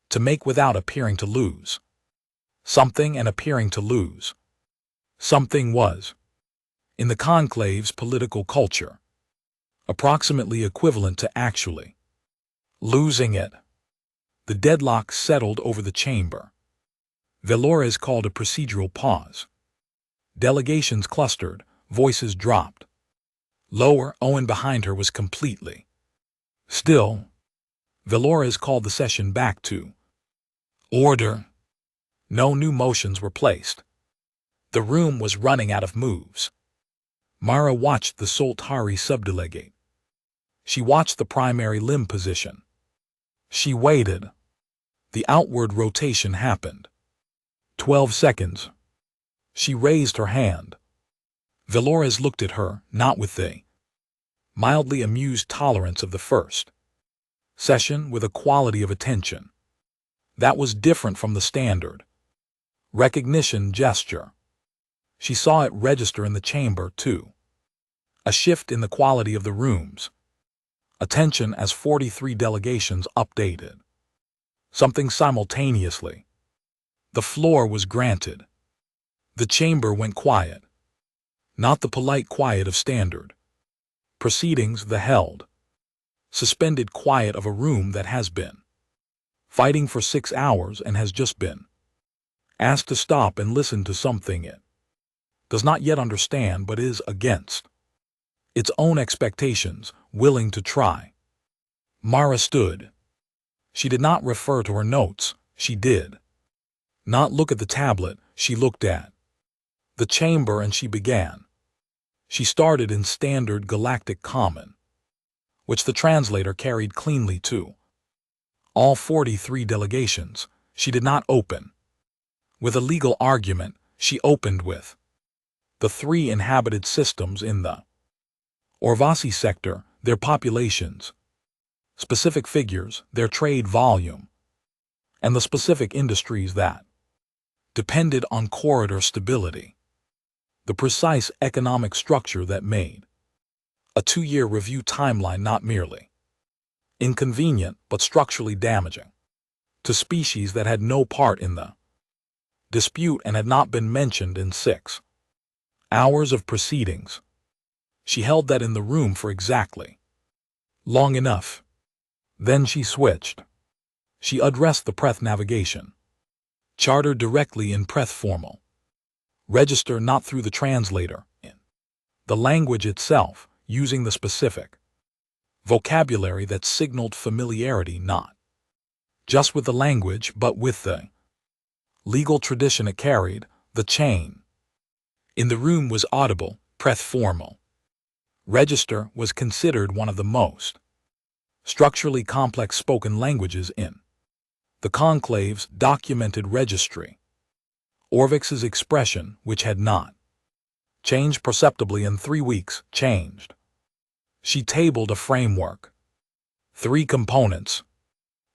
to make without appearing to lose something, and appearing to lose something was, in the conclave's political culture, approximately equivalent to actually losing it. The deadlock settled over the chamber. Velores called a procedural pause. Delegations clustered, voices dropped. Lower, Owen behind her was completely still. Velores called the session back to order. No new motions were placed. The room was running out of moves. Mara watched the Soltari subdelegate. She watched the primary limb position. She waited. The outward rotation happened. 12 seconds. She raised her hand. Velores looked at her, not with the mildly amused tolerance of the first session, with a quality of attention that was different from the standard recognition gesture. She saw it register in the chamber, too. A shift in the quality of the room's attention as 43 delegations updated something simultaneously. The floor was granted. The chamber went quiet. Not the polite quiet of standard proceedings, the held, suspended quiet of a room that has been fighting for 6 hours and has just been asked to stop and listen to something it does not yet understand but is against its own expectations, willing to try. Mara stood. She did not refer to her notes. She did not look at the tablet. She looked at the chamber, and she began. She started in standard Galactic Common, which the translator carried cleanly to all 43 delegations. She did not open with a legal argument. She opened with the 3 inhabited systems in the Orvasi sector, their populations, specific figures, their trade volume, and the specific industries that depended on corridor stability. The precise economic structure that made a 2-year review timeline not merely inconvenient but structurally damaging. to species that had no part in the dispute and had not been mentioned in 6 hours of proceedings. She held that in the room for exactly long enough. Then she switched. She addressed the Preth navigation charter directly in Preth formal register, not through the translator, in the language itself, using the specific vocabulary that signaled familiarity not just with the language but with the legal tradition it carried. The chain in the room was audible. Preth formal register was considered one of the most structurally complex spoken languages in the conclave's documented registry. Orvix's expression, which had not changed perceptibly in 3 weeks, changed. She tabled a framework. 3 components.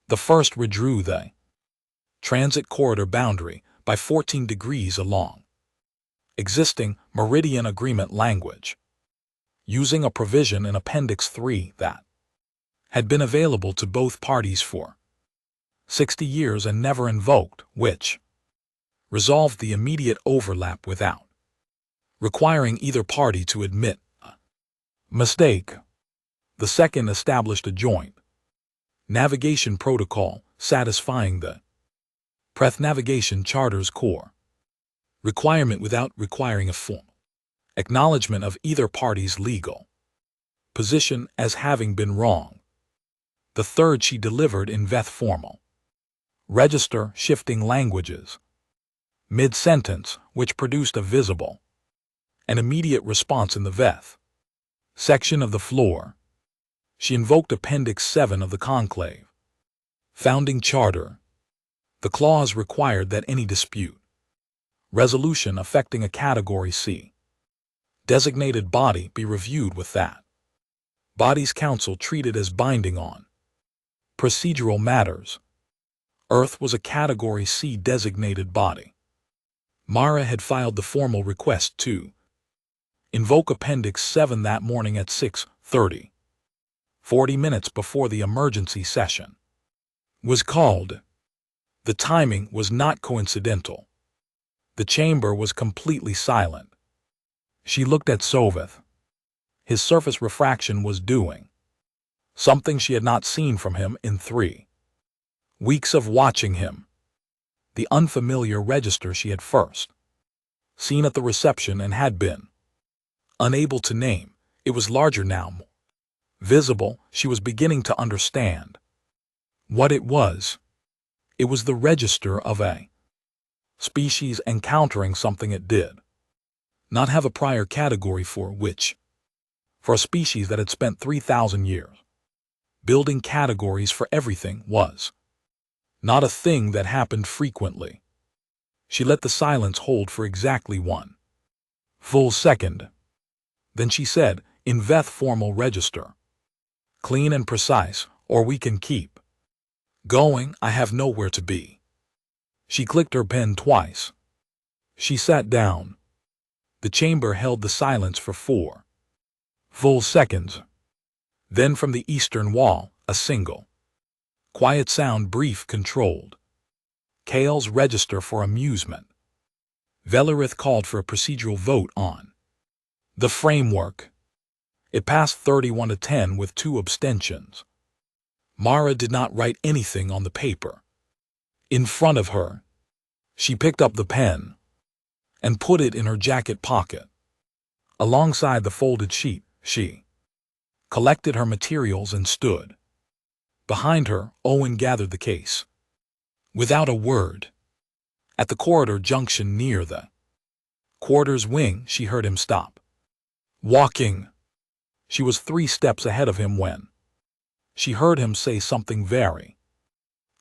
The first redrew the transit corridor boundary by 14 degrees along existing meridian agreement language, using a provision in Appendix 3 that had been available to both parties for 60 years and never invoked, which resolved the immediate overlap without requiring either party to admit a mistake. The second established a joint navigation protocol satisfying the Preth navigation charter's core requirement without requiring a formal acknowledgement of either party's legal position as having been wrong. The third she delivered in Veth formal register, shifting languages mid-sentence, which produced a visible and immediate response in the Veth section of the floor. She invoked Appendix 7 of the conclave founding charter. The clause required that any dispute resolution affecting a Category C designated body be reviewed with that body's counsel treated as binding on procedural matters. Earth was a Category C designated body. Mara had filed the formal request to invoke Appendix 7 that morning at 6:30, 40 minutes before the emergency session was called. The timing was not coincidental. The chamber was completely silent. She looked at Soveth. His surface refraction was doing something she had not seen from him in 3 weeks of watching him. The unfamiliar register she had first seen at the reception and had been unable to name. It was larger now, more visible. She was beginning to understand what it was. It was the register of a species encountering something it did not have a prior category for, which, for a species that had spent 3,000 years building categories for everything, was not a thing that happened frequently. She let the silence hold for exactly 1 full second. Then she said, in Veth formal register, clean and precise, or we can keep going. I have nowhere to be. She clicked her pen twice. She sat down. The chamber held the silence for 4 full seconds. Then from the eastern wall, a single quiet sound, brief, controlled. Kale's register for amusement. Velerith called for a procedural vote on the framework. It passed 31-10 with 2 abstentions. Mara did not write anything on the paper in front of her. She picked up the pen and put it in her jacket pocket. Alongside the folded sheet, she collected her materials and stood. Behind her, Owen gathered the case. Without a word. At the corridor junction near the quarters wing, she heard him stop walking. She was 3 steps ahead of him when she heard him say something very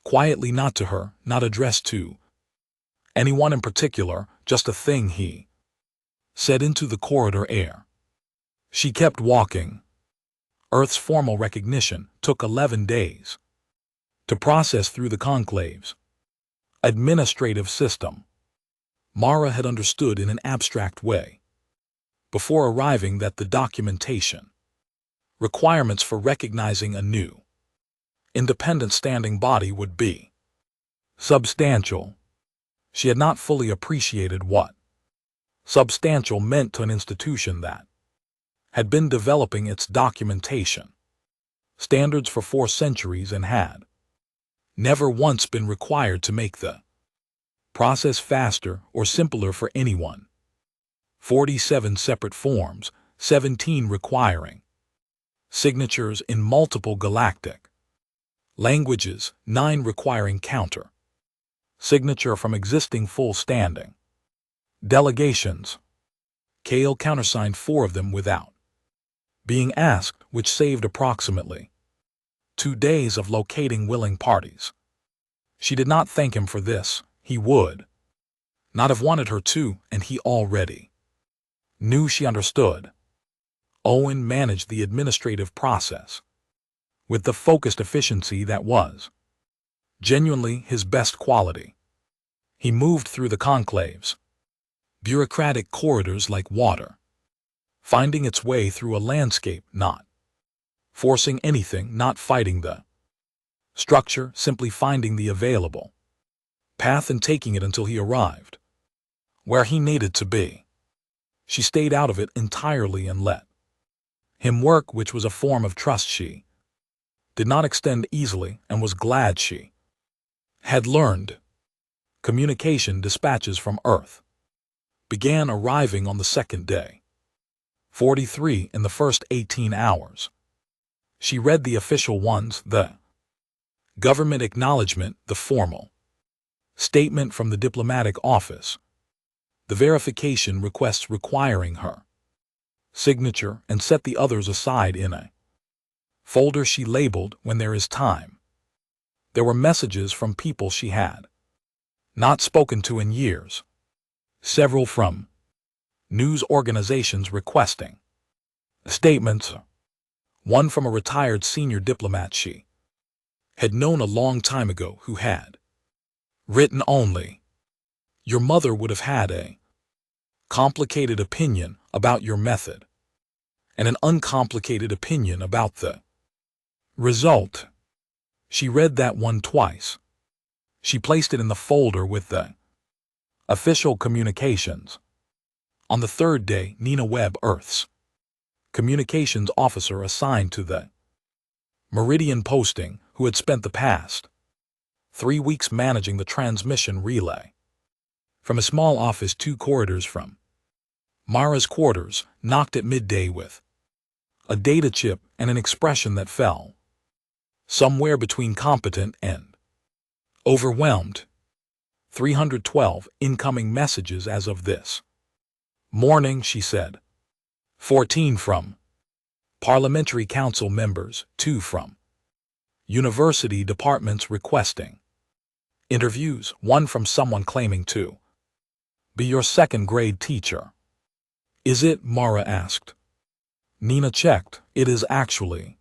quietly, not to her, not addressed to anyone in particular, just a thing he said into the corridor air. She kept walking. Earth's formal recognition took 11 days to process through the conclave's administrative system. Mara had understood in an abstract way before arriving that the documentation requirements for recognizing a new independent standing body would be Substantial. She had not fully appreciated what substantial meant to an institution that had been developing its documentation standards for 4 centuries and had never once been required to make the process faster or simpler for anyone. 47 separate forms, 17 requiring signatures in multiple galactic languages, 9 requiring counter signature from existing full-standing delegations. Kale countersigned 4 of them without being asked, which saved approximately 2 days of locating willing parties. She did not thank him for this. He would not have wanted her to, and he already knew she understood. Owen managed the administrative process with the focused efficiency that was genuinely his best quality. He moved through the conclave's bureaucratic corridors like water, finding its way through a landscape, not forcing anything, not fighting the structure, simply finding the available path and taking it until he arrived where he needed to be. She stayed out of it entirely and let him work, which was a form of trust she did not extend easily, and was glad she had learned. Communication dispatches from Earth began arriving on the second day. 43 in the first 18 hours. She read the official ones, the government acknowledgement, the formal statement from the diplomatic office, the verification requests requiring her signature, and set the others aside in a folder she labeled "When There Is Time." There were messages from people she had not spoken to in years, several from news organizations requesting statements, one from a retired senior diplomat she had known a long time ago who had written only, "Your mother would have had a complicated opinion about your method, and an uncomplicated opinion about the result." She read that one twice. She placed it in the folder with the official communications. On the third day, Nina Webb, Earth's communications officer assigned to the Meridian posting, who had spent the past 3 weeks managing the transmission relay from a small office 2 corridors from Mara's quarters, knocked at midday with a data chip and an expression that fell somewhere between competent and overwhelmed. 312 incoming messages as of this morning, she said. 14 from Parliamentary Council members, 2 from university departments requesting interviews, 1 from someone claiming to be your second-grade teacher. "Is it?" Mara asked. Nina checked. "It is actually.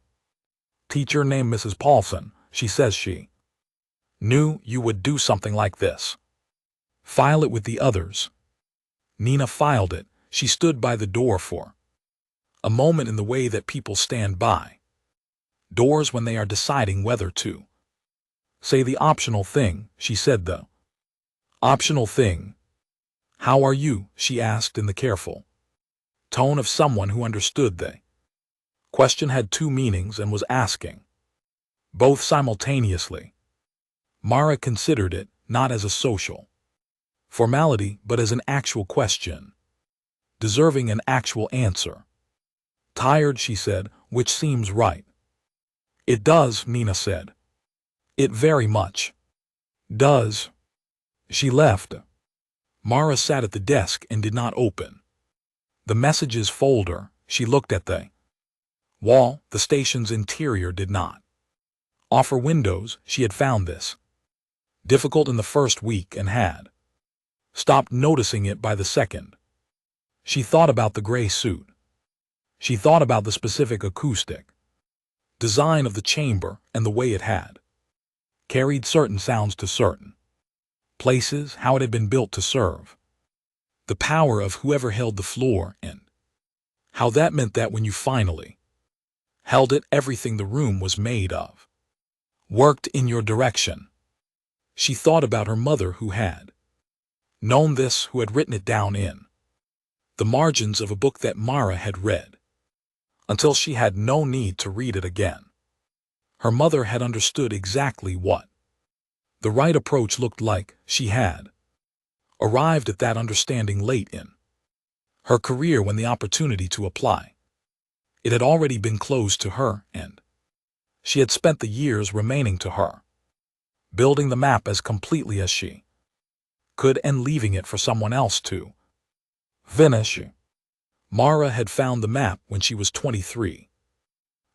Teacher named Mrs. Paulson. She says she knew you would do something like this. File it with the others." Nina filed it. She stood by the door for a moment in the way that people stand by doors when they are deciding whether to say the optional thing. She said the optional thing. "How are you?" she asked in the careful tone of someone who understood the question had 2 meanings and was asking both simultaneously. Mara considered it not as a social formality but as an actual question, deserving an actual answer. "Tired," she said, "which seems right." "It does," Nina said. "It very much does." She left. Mara sat at the desk and did not open the messages folder. She looked at the wall. The station's interior did not offer windows. She had found this difficult in the first week and had stopped noticing it by the second. She thought about the gray suit. She thought about the specific acoustic design of the chamber and the way it had carried certain sounds to certain places, how it had been built to serve the power of whoever held the floor, and how that meant that when you finally held it, everything the room was made of worked in your direction. She thought about her mother who had known this, who had written it down in the margins of a book that Mara had read, until she had no need to read it again. Her mother had understood exactly what the right approach looked like. She had arrived at that understanding late in her career, when the opportunity to apply it had already been closed to her, and she had spent the years remaining to her building the map as completely as she could and leaving it for someone else to finish. Mara had found the map when she was 23.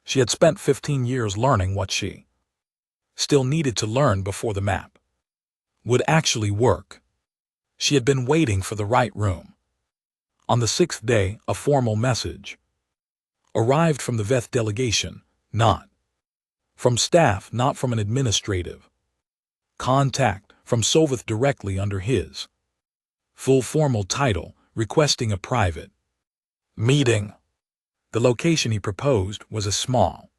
She had spent 15 years learning what she still needed to learn before the map would actually work. She had been waiting for the right room. On the 6th day, a formal message arrived from the VETH delegation, not from staff, not from an administrative contact, from Soveth directly under his full formal title, requesting a private meeting. The location he proposed was a small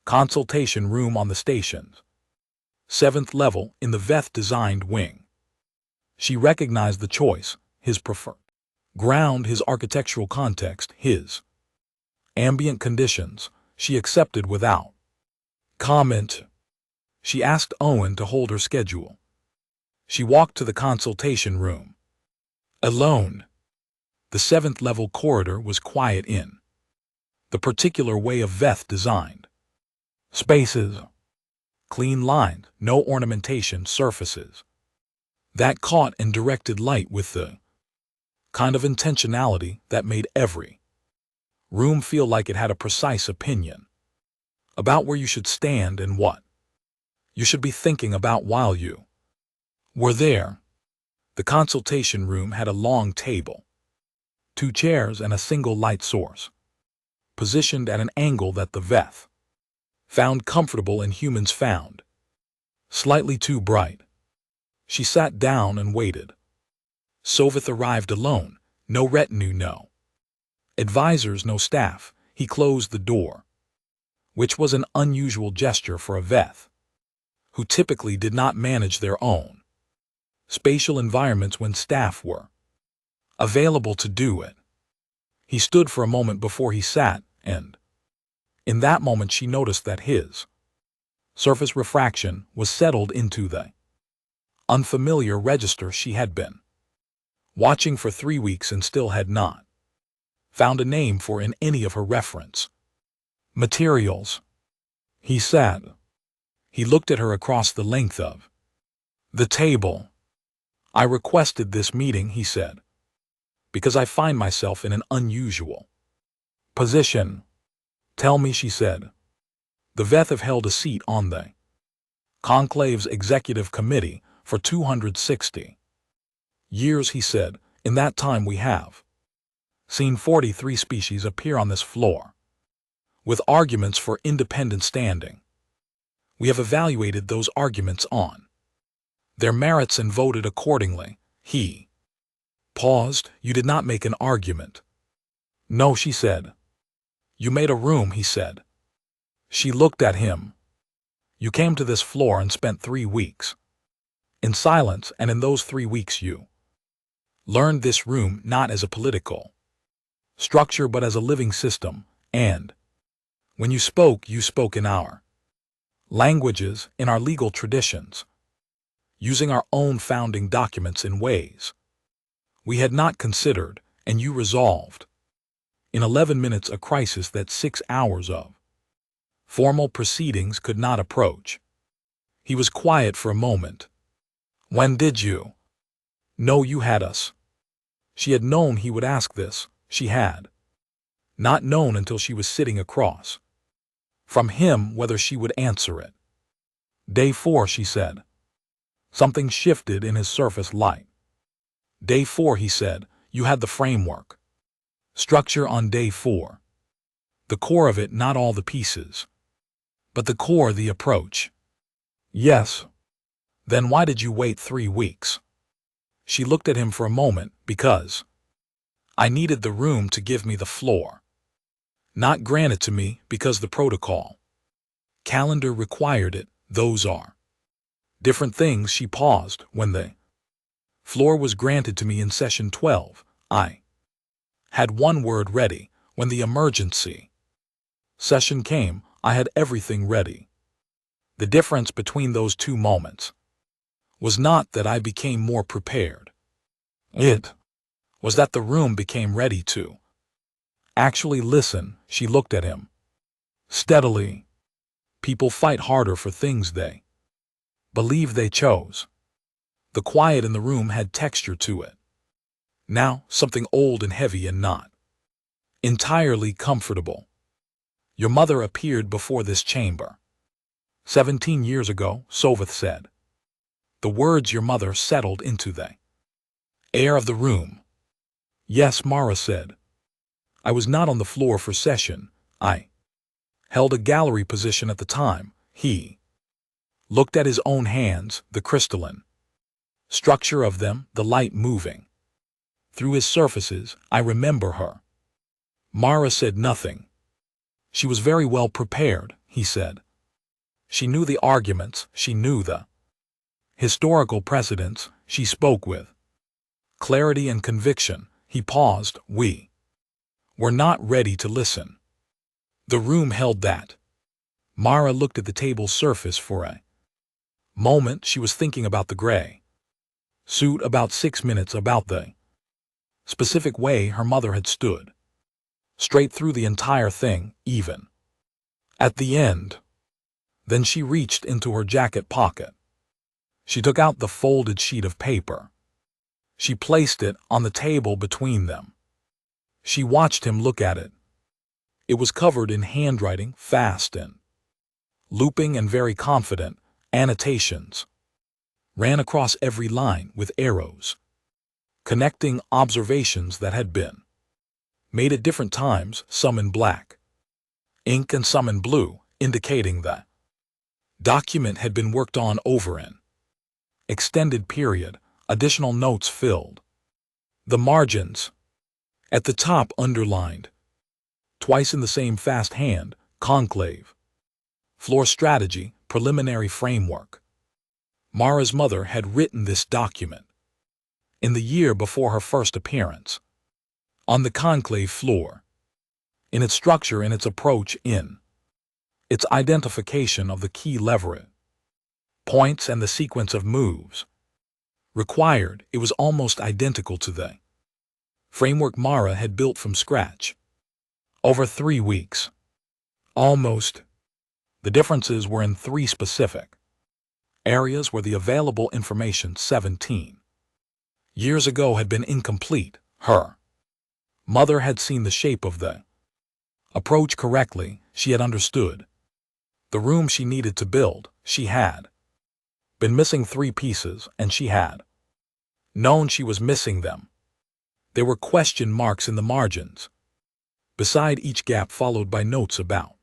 consultation room on the station's 7th level in the VETH-designed wing. She recognized the choice, his preferred ground, his architectural context, his ambient conditions. She accepted without comment. She asked Owen to hold her schedule. She walked to the consultation room alone. The 7th level corridor was quiet in the particular way of VETH designed spaces. Clean lines, no ornamentation, surfaces that caught and directed light with the kind of intentionality that made every room feel like it had a precise opinion about where you should stand and what you should be thinking about while you were there. The consultation room had a long table, 2 chairs, and a single light source, positioned at an angle that the VETH found comfortable and humans found slightly too bright. She sat down and waited. Soveth arrived alone, no retinue, no advisors, no staff. He closed the door, which was an unusual gesture for a VETH who typically did not manage their own spatial environments when staff were available to do it. He stood for a moment before he sat, and in that moment she noticed that his surface refraction was settled into the unfamiliar register she had been watching for 3 weeks and still had not found a name for in any of her reference materials. He sat. He looked at her across the length of the table. "I requested this meeting," he said, "because I find myself in an unusual position." "Tell me," she said. "The VETH have held a seat on the Conclave's executive committee for 260 years," he said. "In that time we have seen 43 species appear on this floor, with arguments for independent standing. We have evaluated those arguments on their merits and voted accordingly." He paused. "You did not make an argument." "No," she said. "You made a room," he said. She looked at him. "You came to this floor and spent 3 weeks in silence, and in those 3 weeks you learned this room not as a political structure but as a living system, and when you spoke in our languages, in our legal traditions, using our own founding documents in ways we had not considered, and you resolved in 11 minutes a crisis that 6 hours of formal proceedings could not approach." He was quiet for a moment. "When did you know you had us?" She had known he would ask this. She had not known until she was sitting across from him whether she would answer it. "Day 4, she said. Something shifted in his surface light. "Day 4, he said. "You had the framework structure on day 4. The core of it, not all the pieces, but the core, the approach." "Yes." "Then why did you wait 3 weeks?" She looked at him for a moment. "Because I needed the room to give me the floor. Not granted to me because the protocol calendar required it. Those are Different things. She paused. When the floor was granted to me in session 12, I had one word ready. When the emergency session came, I had everything ready. The difference between those two moments was not that I became more prepared. It was that the room became ready to actually listen. She looked at him steadily. People fight harder for things they believe they chose. The quiet in the room had texture to it. Now, something old and heavy and not entirely comfortable. Your mother appeared before this chamber 17 years ago, Soveth said. The words your mother settled into the air of the room. Yes, Mara said. I was not on the floor for session. I held a gallery position at the time. He looked at his own hands, the crystalline structure of them, the light moving through his surfaces. I remember her. Mara said nothing. She was very well prepared, he said. She knew the arguments, she knew the historical precedents. She spoke with clarity and conviction. He paused. We were not ready to listen. The room held that. Mara looked at the table's surface for a moment. She was thinking about the gray suit, about 6 minutes, about the specific way her mother had stood straight through the entire thing, even at the end. Then she reached into her jacket pocket. She took out the folded sheet of paper. She placed it on the table between them. She watched him look at it. It was covered in handwriting, fast and looping and very confident. Annotations ran across every line with arrows, connecting observations that had been made at different times, some in black ink and some in blue, indicating that document had been worked on over an extended period. Additional notes filled the margins. At the top, underlined twice in the same fast hand, conclave, floor strategy, preliminary framework. Mara's mother had written this document in the year before her first appearance on the conclave floor. In its structure, in its approach, in its identification of the key lever points and the sequence of moves required, it was almost identical to the framework Mara had built from scratch over 3 weeks. Almost. The differences were in 3 specific areas where the available information 17 years ago had been incomplete. Her mother had seen the shape of the approach correctly. She had understood the room she needed to build. She had been missing 3 pieces, and she had known she was missing them. There were question marks in the margins, beside each gap, followed by notes about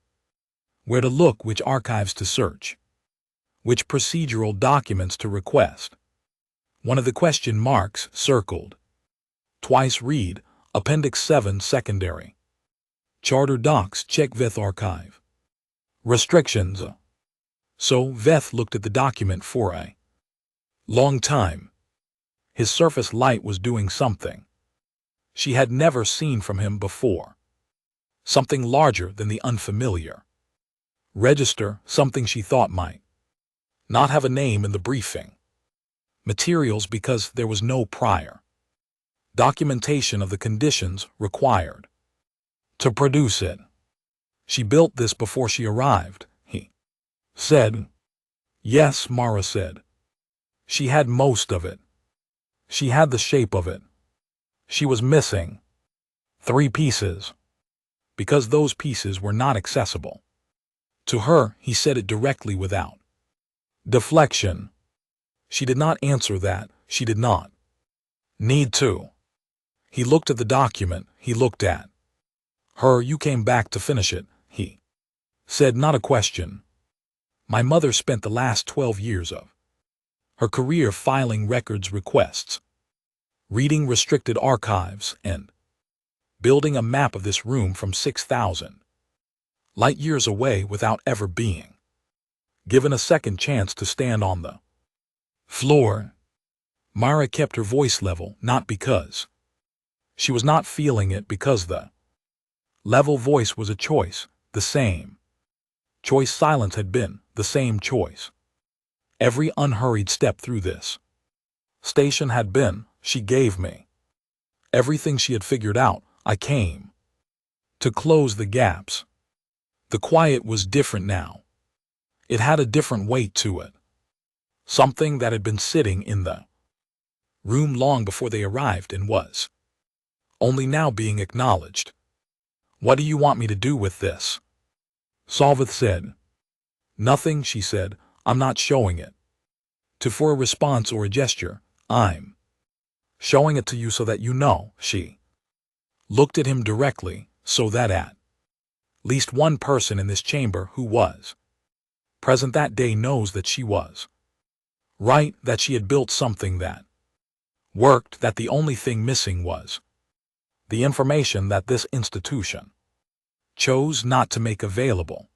where to look, which archives to search, which procedural documents to request. One of the question marks, circled twice, read Appendix 7 Secondary Charter Docs, check Veth Archive. Restrictions. So Veth looked at the document for a long time. His surface light was doing something she had never seen from him before. Something larger than the unfamiliar register, something she thought might not have a name in the briefing materials because there was no prior documentation of the conditions required to produce it. She built this before she arrived, he said. Yes, Mara said. She had most of it. She had the shape of it. She was missing 3 pieces, because those pieces were not accessible to her. He said it directly, without deflection. She did not answer that. She did not need to. He looked at the document. He looked at her. You came back to finish it, he said, not a question. My mother spent the last 12 years of her career filing records requests, reading restricted archives, and building a map of this room from 6,000 light years away without ever being given a second chance to stand on the Floor. Mara kept her voice level, not because she was not feeling it, because the level voice was a choice, the same choice silence had been, the same choice. Every unhurried step through this station had been, she gave me everything she had figured out. I came to close the gaps. The quiet was different now. It had a different weight to it. Something that had been sitting in the room long before they arrived and was only now being acknowledged. What do you want me to do with this? Salveth said. Nothing, she said. I'm not showing it for a response or a gesture. I'm showing it to you so that you know. She looked at him directly, so that at least one person in this chamber who was present that day knows that she was right, that she had built something that worked, that the only thing missing was the information that this institution chose not to make available.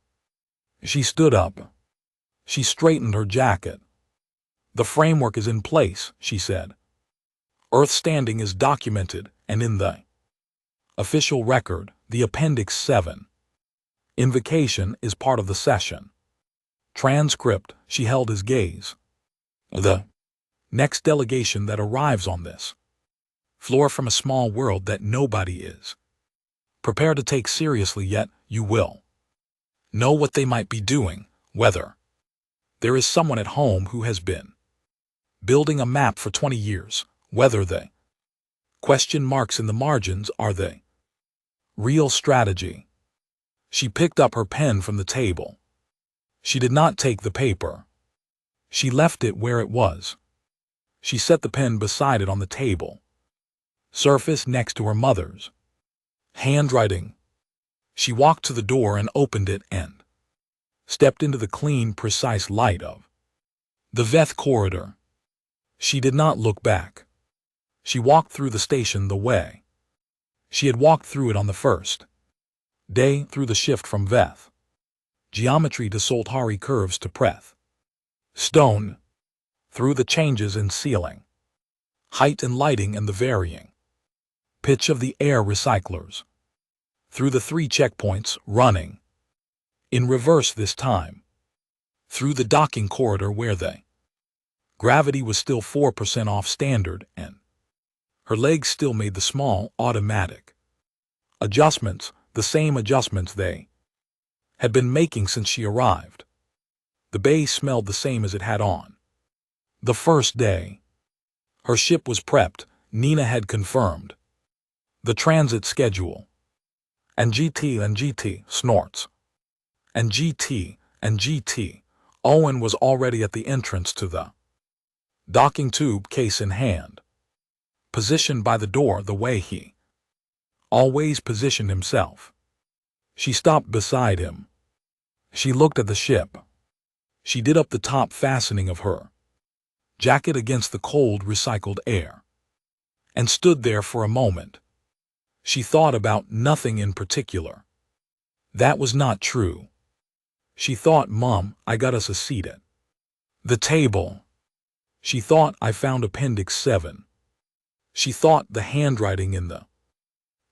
She stood up. She straightened her jacket. The framework is in place, she said. Earth standing is documented, and in the official record, the Appendix 7 invocation is part of the session transcript. She held his gaze. The next delegation that arrives on this floor from a small world that nobody is prepared to take seriously yet, you will know what they might be doing, whether there is someone at home who has been building a map for 20 years, whether the question marks in the margins are the real strategy. She picked up her pen from the table. She did not take the paper. She left it where it was. She set the pen beside it on the table, surface next to her mother's handwriting. She walked to the door and opened it and stepped into the clean, precise light of the Veth corridor. She did not look back. She walked through the station the way she had walked through it on the first day, through the shift from Veth geometry to Soltari curves to Preth stone, through the changes in ceiling, height and lighting and the varying pitch of the air recyclers, through the 3 checkpoints running in reverse this time, through the docking corridor where the gravity was still 4% off standard and her legs still made the small automatic adjustments, the same adjustments they had been making since she arrived. The bay smelled the same as it had on the first day. Her ship was prepped. Nina had confirmed the transit schedule. And GT snorts. And GT. Owen was already at the entrance to the docking tube, case in hand, positioned by the door the way he always positioned himself. She stopped beside him. She looked at the ship. She did up the top fastening of her jacket against the cold, recycled air, and stood there for a moment. She thought about nothing in particular. That was not true. She thought, Mom, I got us a seat at the table. She thought, I found Appendix 7. She thought the handwriting in the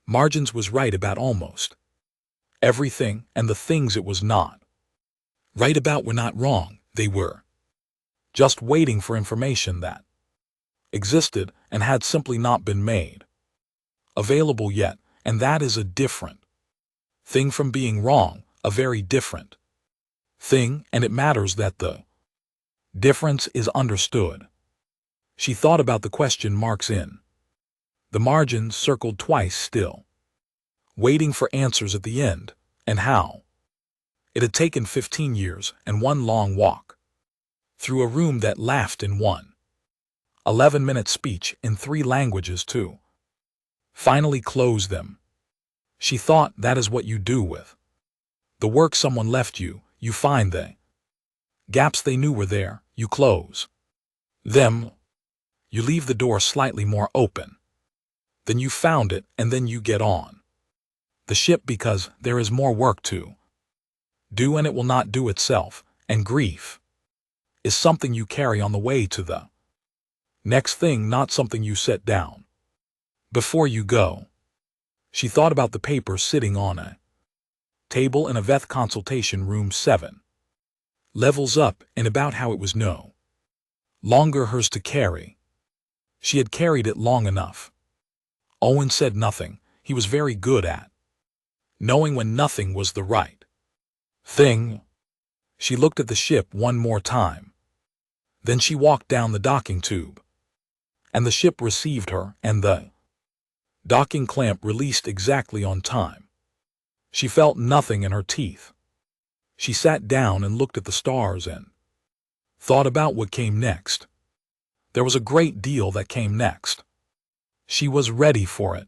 margins was right about almost everything, and the things it was not right about were not wrong. They were just waiting for information that existed and had simply not been made available yet, and that is a different thing from being wrong, a very different thing, and it matters that the difference is understood. She thought about the question marks in the margins, circled twice still, waiting for answers at the end, and how it had taken 15 years and one long walk through a room that laughed in one 11-minute speech in 3 languages to finally close them. She thought, that is what you do with the work someone left you. You find the gaps they knew were there, you close them. You leave the door slightly more open than you found it, and then you get on the ship because there is more work to do, and it will not do itself, and grief is something you carry on the way to the Next thing, not something you set down. Before you go. She thought about the paper sitting on a table in a Veth consultation room 7. Levels up, and about how it was no longer hers to carry. She had carried it long enough. Owen said nothing. He was very good at knowing when nothing was the right thing. She looked at the ship one more time. Then she walked down the docking tube. And the ship received her, and the docking clamp released exactly on time. She felt nothing in her teeth. She sat down and looked at the stars and thought about what came next. There was a great deal that came next. She was ready for it.